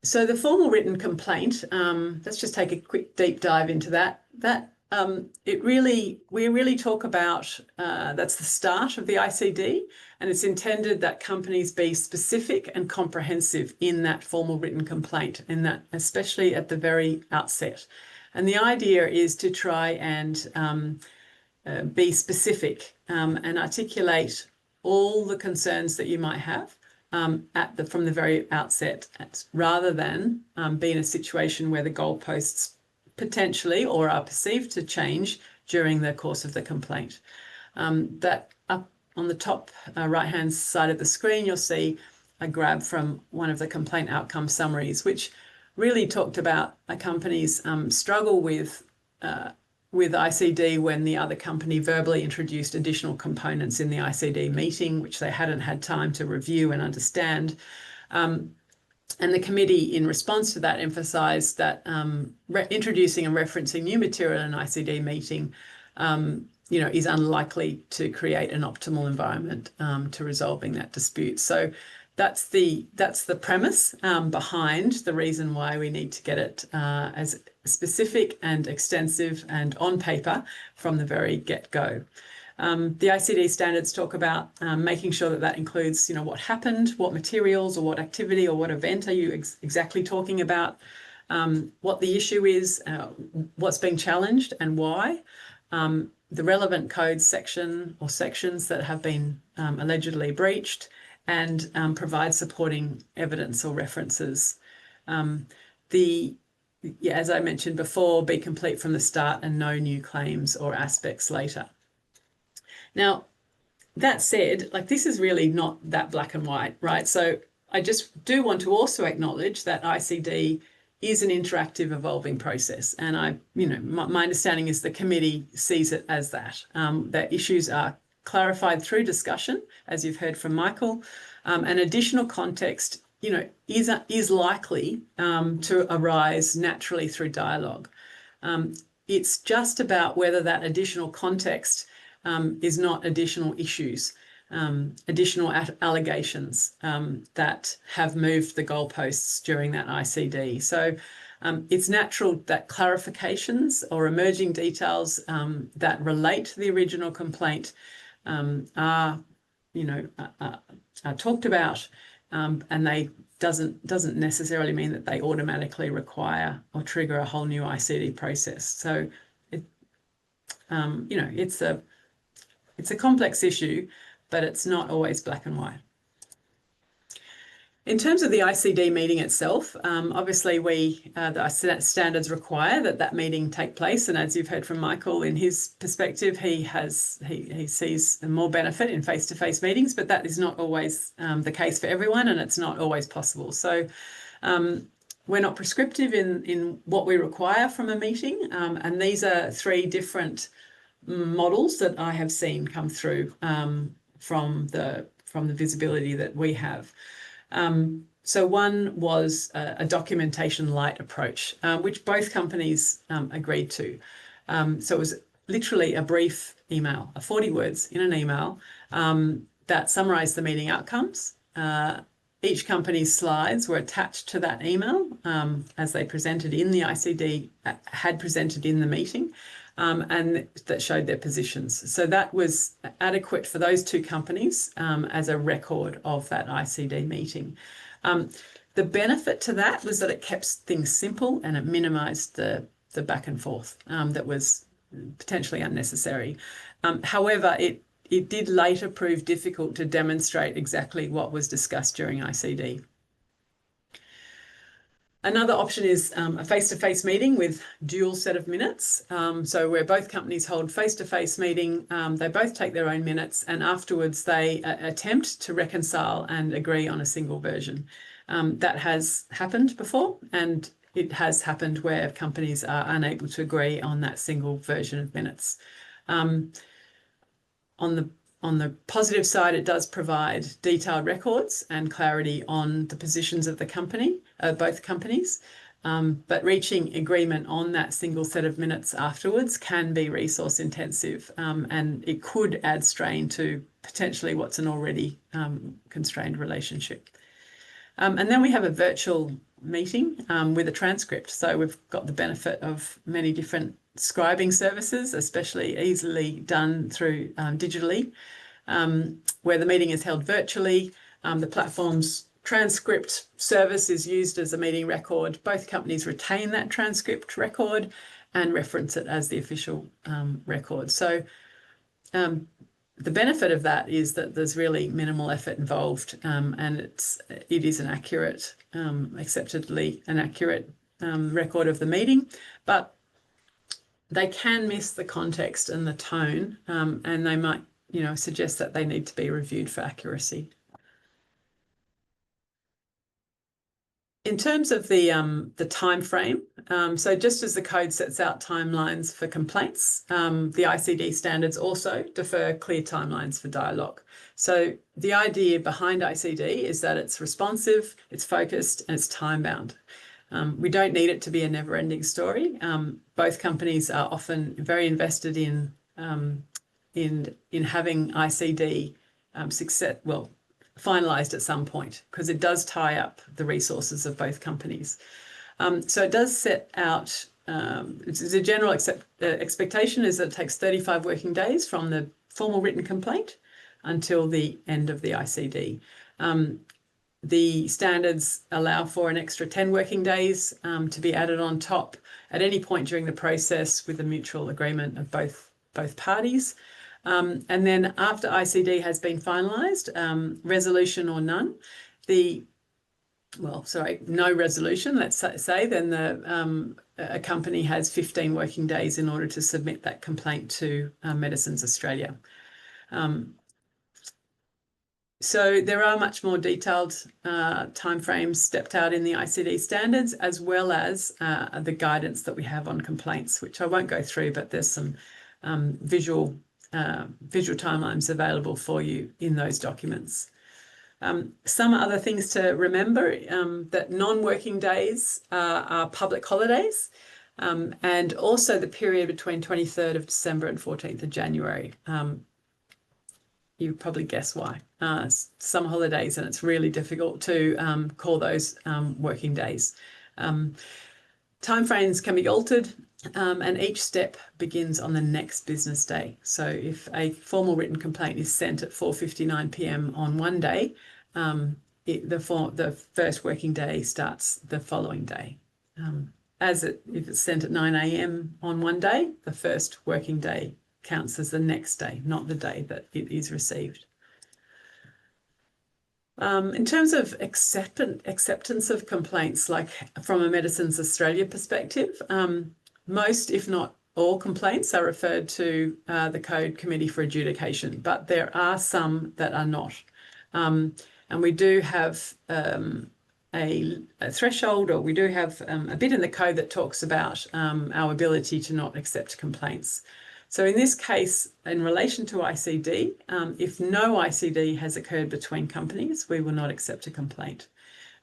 So the formal written complaint, let's just take a quick deep dive into that. We really talk about, that's the start of the ICD, and it's intended that companies be specific and comprehensive in that formal written complaint, in that especially at the very outset. And the idea is to try and be specific and articulate all the concerns that you might have from the very outset, rather than be in a situation where the goalposts potentially or are perceived to change during the course of the complaint. That up on the top right-hand side of the screen, you'll see a grab from one of the complaint outcome summaries, which really talked about a company's struggle with ICD when the other company verbally introduced additional components in the ICD meeting, which they hadn't had time to review and understand. And the committee, in response to that, emphasised that introducing and referencing new material in an ICD meeting, is unlikely to create an optimal environment to resolving that dispute. So that's the premise behind the reason why we need to get it as specific and extensive and on paper from the very get-go. The ICD standards talk about making sure that includes, what happened, what materials or what activity or what event are you exactly talking about, what the issue is, what's being challenged and why, the relevant code section or sections that have been allegedly breached, and provide supporting evidence or references. As I mentioned before, be complete from the start and no new claims or aspects later. Now, that said, this is really not that black and white, right? So I just do want to also acknowledge that ICD is an interactive, evolving process. And my understanding is the committee sees it as that. That issues are clarified through discussion, as you've heard from Michael, and additional context, is likely to arise naturally through dialogue. It's just about whether that additional context is not additional issues, additional allegations that have moved the goalposts during that ICD. So it's natural that clarifications or emerging details that relate to the original complaint are talked about, and they doesn't necessarily mean that they automatically require or trigger a whole new ICD process. So it's a complex issue, but it's not always black and white. In terms of the ICD meeting itself, obviously the standards require that meeting take place, and as you've heard from Michael, in his perspective, he sees more benefit in face-to-face meetings, but that is not always the case for everyone, and it's not always possible. So we're not prescriptive in what we require from a meeting, and these are 3 different models that I have seen come through from the visibility that we have. So one was a documentation light approach, which both companies agreed to. So it was literally a brief email, 40 words in an email that summarised the meeting outcomes. Each company's slides were attached to that email as they presented in the ICD, had presented in the meeting, and that showed their positions. So that was adequate for those two companies as a record of that ICD meeting. The benefit to that was that it kept things simple and it minimised the back and forth that was potentially unnecessary. However, it did later prove difficult to demonstrate exactly what was discussed during ICD. Another option is a face-to-face meeting with dual set of minutes. So where both companies hold face-to-face meeting, they both take their own minutes and afterwards they attempt to reconcile and agree on a single version. That has happened before, and it has happened where companies are unable to agree on that single version of minutes. On the positive side, it does provide detailed records and clarity on the positions of the company, both companies. But reaching agreement on that single set of minutes afterwards can be resource intensive, and it could add strain to potentially what's an already constrained relationship. And then we have a virtual meeting with a transcript. So we've got the benefit of many different scribing services, especially easily done through digitally, where the meeting is held virtually. The platform's transcript service is used as a meeting record. Both companies retain that transcript record and reference it as the official record. So the benefit of that is that there's really minimal effort involved, and it is an accurate, acceptedly an accurate record of the meeting, but they can miss the context and the tone, and they might, suggest that they need to be reviewed for accuracy. In terms of the time frame, so just as the code sets out timelines for complaints, the ICD standards also defer clear timelines for dialogue. So the idea behind ICD is that it's responsive, it's focused, and it's time-bound. We don't need it to be a never-ending story. Both companies are often very invested in having ICD finalised at some point, because it does tie up the resources of both companies. So it does set out, the general expectation is that it takes 35 working days from the formal written complaint until the end of the ICD. The standards allow for an extra 10 working days to be added on top at any point during the process with the mutual agreement of both parties. And then after ICD has been finalised, resolution or none, no resolution, let's say, then a company has 15 working days in order to submit that complaint to Medicines Australia. So there are much more detailed timeframes stepped out in the ICD standards, as well as the guidance that we have on complaints, which I won't go through, but there's some visual timelines available for you in those documents. Some other things to remember, that non-working days are public holidays, and also the period between 23rd of December and 14th of January. You probably guess why. Summer holidays, and it's really difficult to call those working days. Timeframes can be altered, and each step begins on the next business day. So if a formal written complaint is sent at 4:59 p.m. on one day, the first working day starts the following day. If it's sent at 9 a.m. on one day, the first working day counts as the next day, not the day that it is received. In terms of acceptance of complaints, like from a Medicines Australia perspective, most, if not all, complaints are referred to the Code Committee for Adjudication, but there are some that are not. And we do have a threshold, or we do have a bit in the code that talks about our ability to not accept complaints. So in this case, in relation to ICD, if no ICD has occurred between companies, we will not accept a complaint.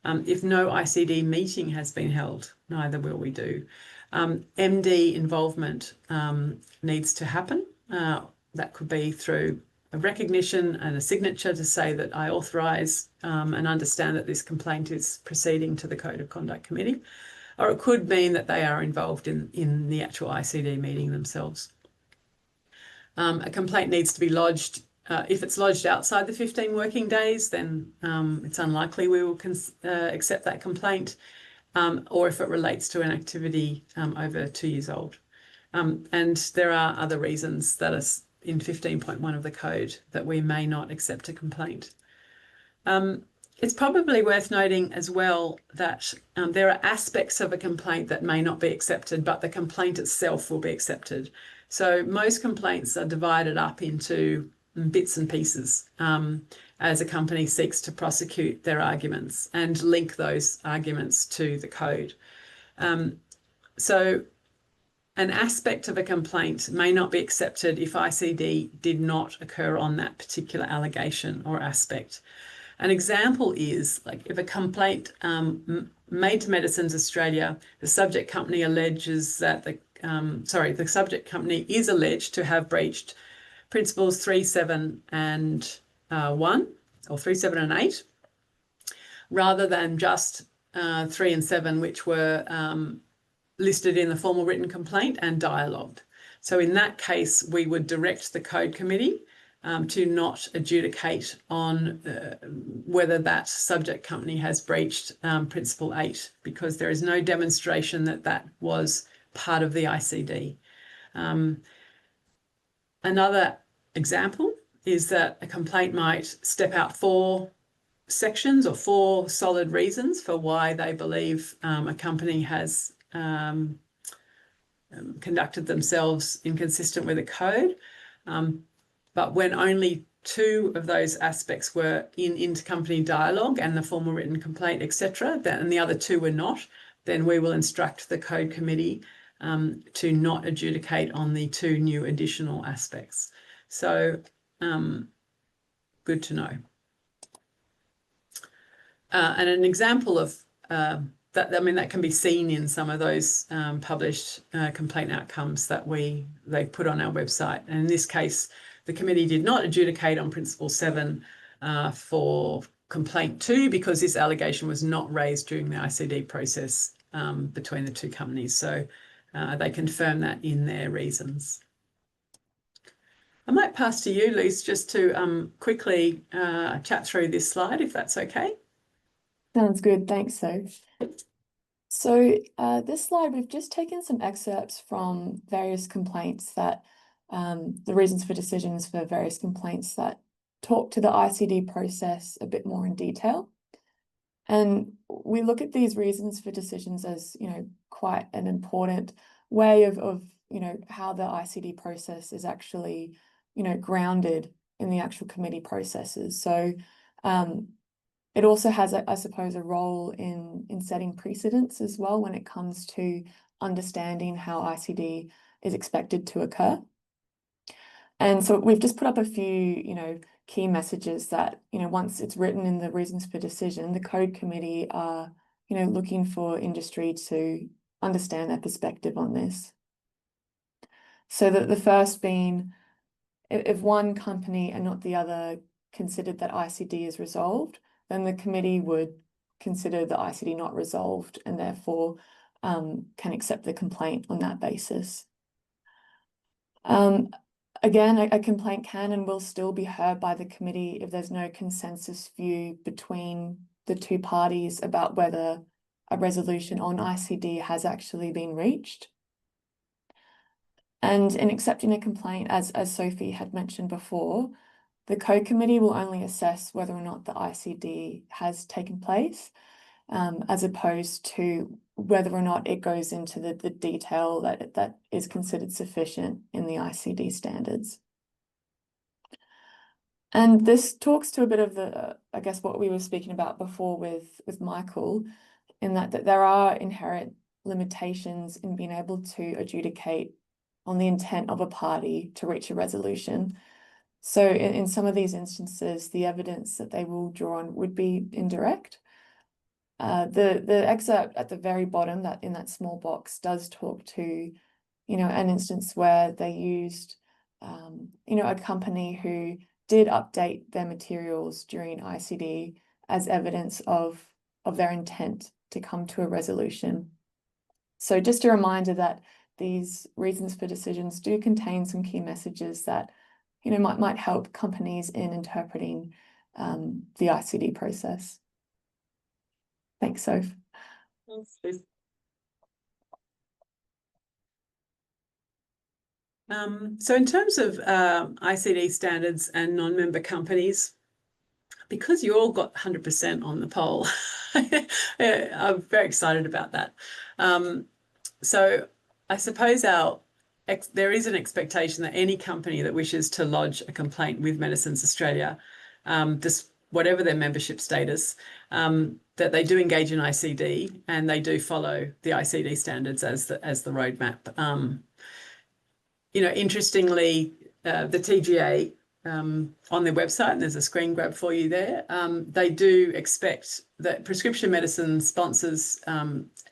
If no ICD meeting has been held, neither will we do. MD involvement needs to happen. That could be through a recognition and a signature to say that I authorise and understand that this complaint is proceeding to the Code of Conduct Committee, or it could mean that they are involved in the actual ICD meeting themselves. A complaint needs to be lodged. If it's lodged outside the 15 working days, then it's unlikely we will accept that complaint, or if it relates to an activity over 2 years old. And there are other reasons that are in 15.1 of the code that we may not accept a complaint. It's probably worth noting as well that there are aspects of a complaint that may not be accepted, but the complaint itself will be accepted. So most complaints are divided up into bits and pieces as a company seeks to prosecute their arguments and link those arguments to the code. So an aspect of a complaint may not be accepted if ICD did not occur on that particular allegation or aspect. An example is like if a complaint made to Medicines Australia, the subject company alleges that the subject company is alleged to have breached principles 3, 7 and 1, or 3, 7 and 8, rather than just 3 and 7, which were listed in the formal written complaint and dialogued. So in that case, we would direct the Code Committee to not adjudicate on whether that subject company has breached Principle 8, because there is no demonstration that that was part of the ICD. Another example is that a complaint might step out 4 sections or 4 solid reasons for why they believe a company has conducted themselves inconsistent with a code. But when only 2 of those aspects were in intercompany dialogue and the formal written complaint, etc., and the other 2 were not, then we will instruct the Code Committee to not adjudicate on the 2 new additional aspects. So good to know. And an example of that, I mean, that can be seen in some of those published complaint outcomes that they put on our website. And in this case, the committee did not adjudicate on Principle 7 for Complaint 2 because this allegation was not raised during the ICD process between the 2 companies. So they confirm that in their reasons. I might pass to you, Lise, just to quickly chat through this slide, if that's okay. Sounds good. Thanks, Soph. So this slide, we've just taken some excerpts from various complaints that the reasons for decisions for various complaints that talk to the ICD process a bit more in detail. And we look at these reasons for decisions as, quite an important way of how the ICD process is actually, grounded in the actual committee processes. So it also has, I suppose, a role in setting precedents as well when it comes to understanding how ICD is expected to occur. And so we've just put up a few, key messages that, once it's written in the reasons for decision, the Code Committee are, looking for industry to understand their perspective on this. So that the first being, if one company and not the other considered that ICD is resolved, then the committee would consider the ICD not resolved and therefore can accept the complaint on that basis. Again, a complaint can and will still be heard by the committee if there's no consensus view between the 2 parties about whether a resolution on ICD has actually been reached. And in accepting a complaint, as Sophie had mentioned before, the Code Committee will only assess whether or not the ICD has taken place, as opposed to whether or not it goes into the detail that is considered sufficient in the ICD standards. And this talks to a bit of the, I guess, what we were speaking about before with Michael, in that there are inherent limitations in being able to adjudicate on the intent of a party to reach a resolution. So in some of these instances, the evidence that they will draw on would be indirect. The excerpt at the very bottom, that in that small box, does talk to, an instance where they used, a company who did update their materials during ICD as evidence of their intent to come to a resolution. So just a reminder that these reasons for decisions do contain some key messages that, might help companies in interpreting the ICD process. Thanks, Soph. Thanks, so in terms of ICD standards and non-member companies, because you all got 100% on the poll, I'm very excited about that. So I suppose there is an expectation that any company that wishes to lodge a complaint with Medicines Australia, just whatever their membership status, that they do engage in ICD and they do follow the ICD standards as the roadmap. Interestingly, the TGA on their website, and there's a screen grab for you there, they do expect that prescription medicine sponsors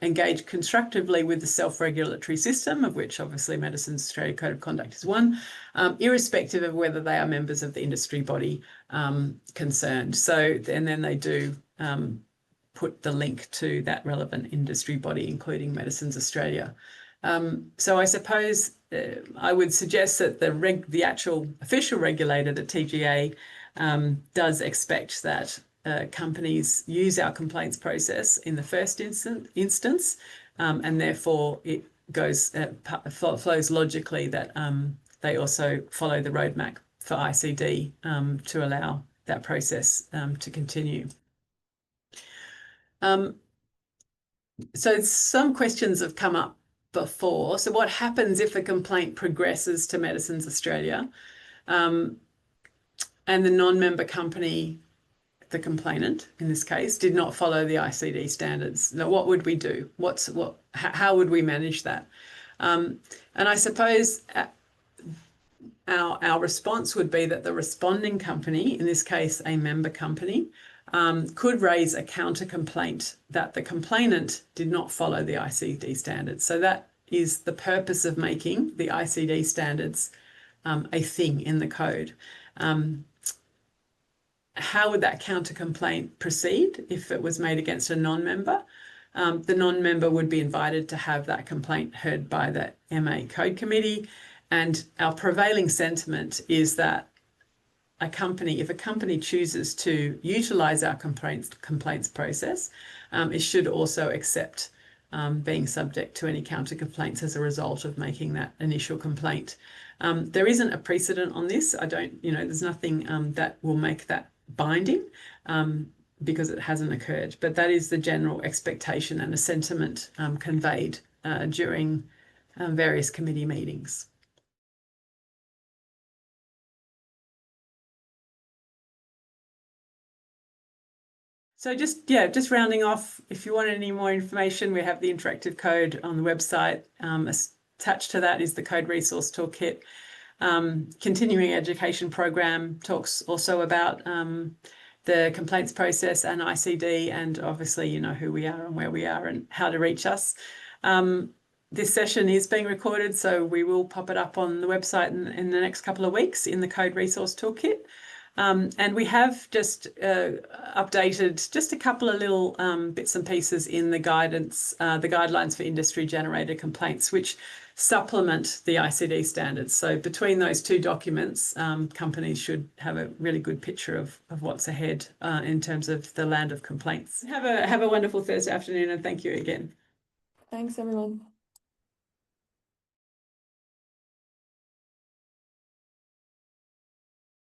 engage constructively with the self-regulatory system, of which obviously Medicines Australia Code of Conduct is one, irrespective of whether they are members of the industry body concerned. So, and then they do put the link to that relevant industry body, including Medicines Australia. So I suppose I would suggest that the actual official regulator, the TGA, does expect that companies use our complaints process in the first instance, and therefore it flows logically that they also follow the roadmap for ICD to allow that process to continue. So some questions have come up before. So what happens if a complaint progresses to Medicines Australia and the non-member company, the complainant in this case, did not follow the ICD standards? Now, what would we do? How would we manage that? And I suppose our response would be that the responding company, in this case a member company, could raise a counter complaint that the complainant did not follow the ICD standards. So that is the purpose of making the ICD standards a thing in the code. How would that counter complaint proceed if it was made against a non-member? The non-member would be invited to have that complaint heard by the MA Code Committee, and our prevailing sentiment is that if a company chooses to utilise our complaints process, it should also accept being subject to any counter complaints as a result of making that initial complaint. There isn't a precedent on this. There's nothing that will make that binding because it hasn't occurred. But that is the general expectation and a sentiment conveyed during various committee meetings. So just rounding off, if you want any more information, we have the interactive code on the website. Attached to that is the code resource toolkit. Continuing education program talks also about the complaints process and ICD, and obviously you know who we are and where we are and how to reach us. This session is being recorded, so we will pop it up on the website in the next couple of weeks in the code resource toolkit. And we have just updated just a couple of little bits and pieces in the guidelines for industry generated complaints, which supplement the ICD standards. So between those two documents, companies should have a really good picture of what's ahead in terms of the land of complaints. Have a wonderful Thursday afternoon, and thank you again. Thanks, everyone.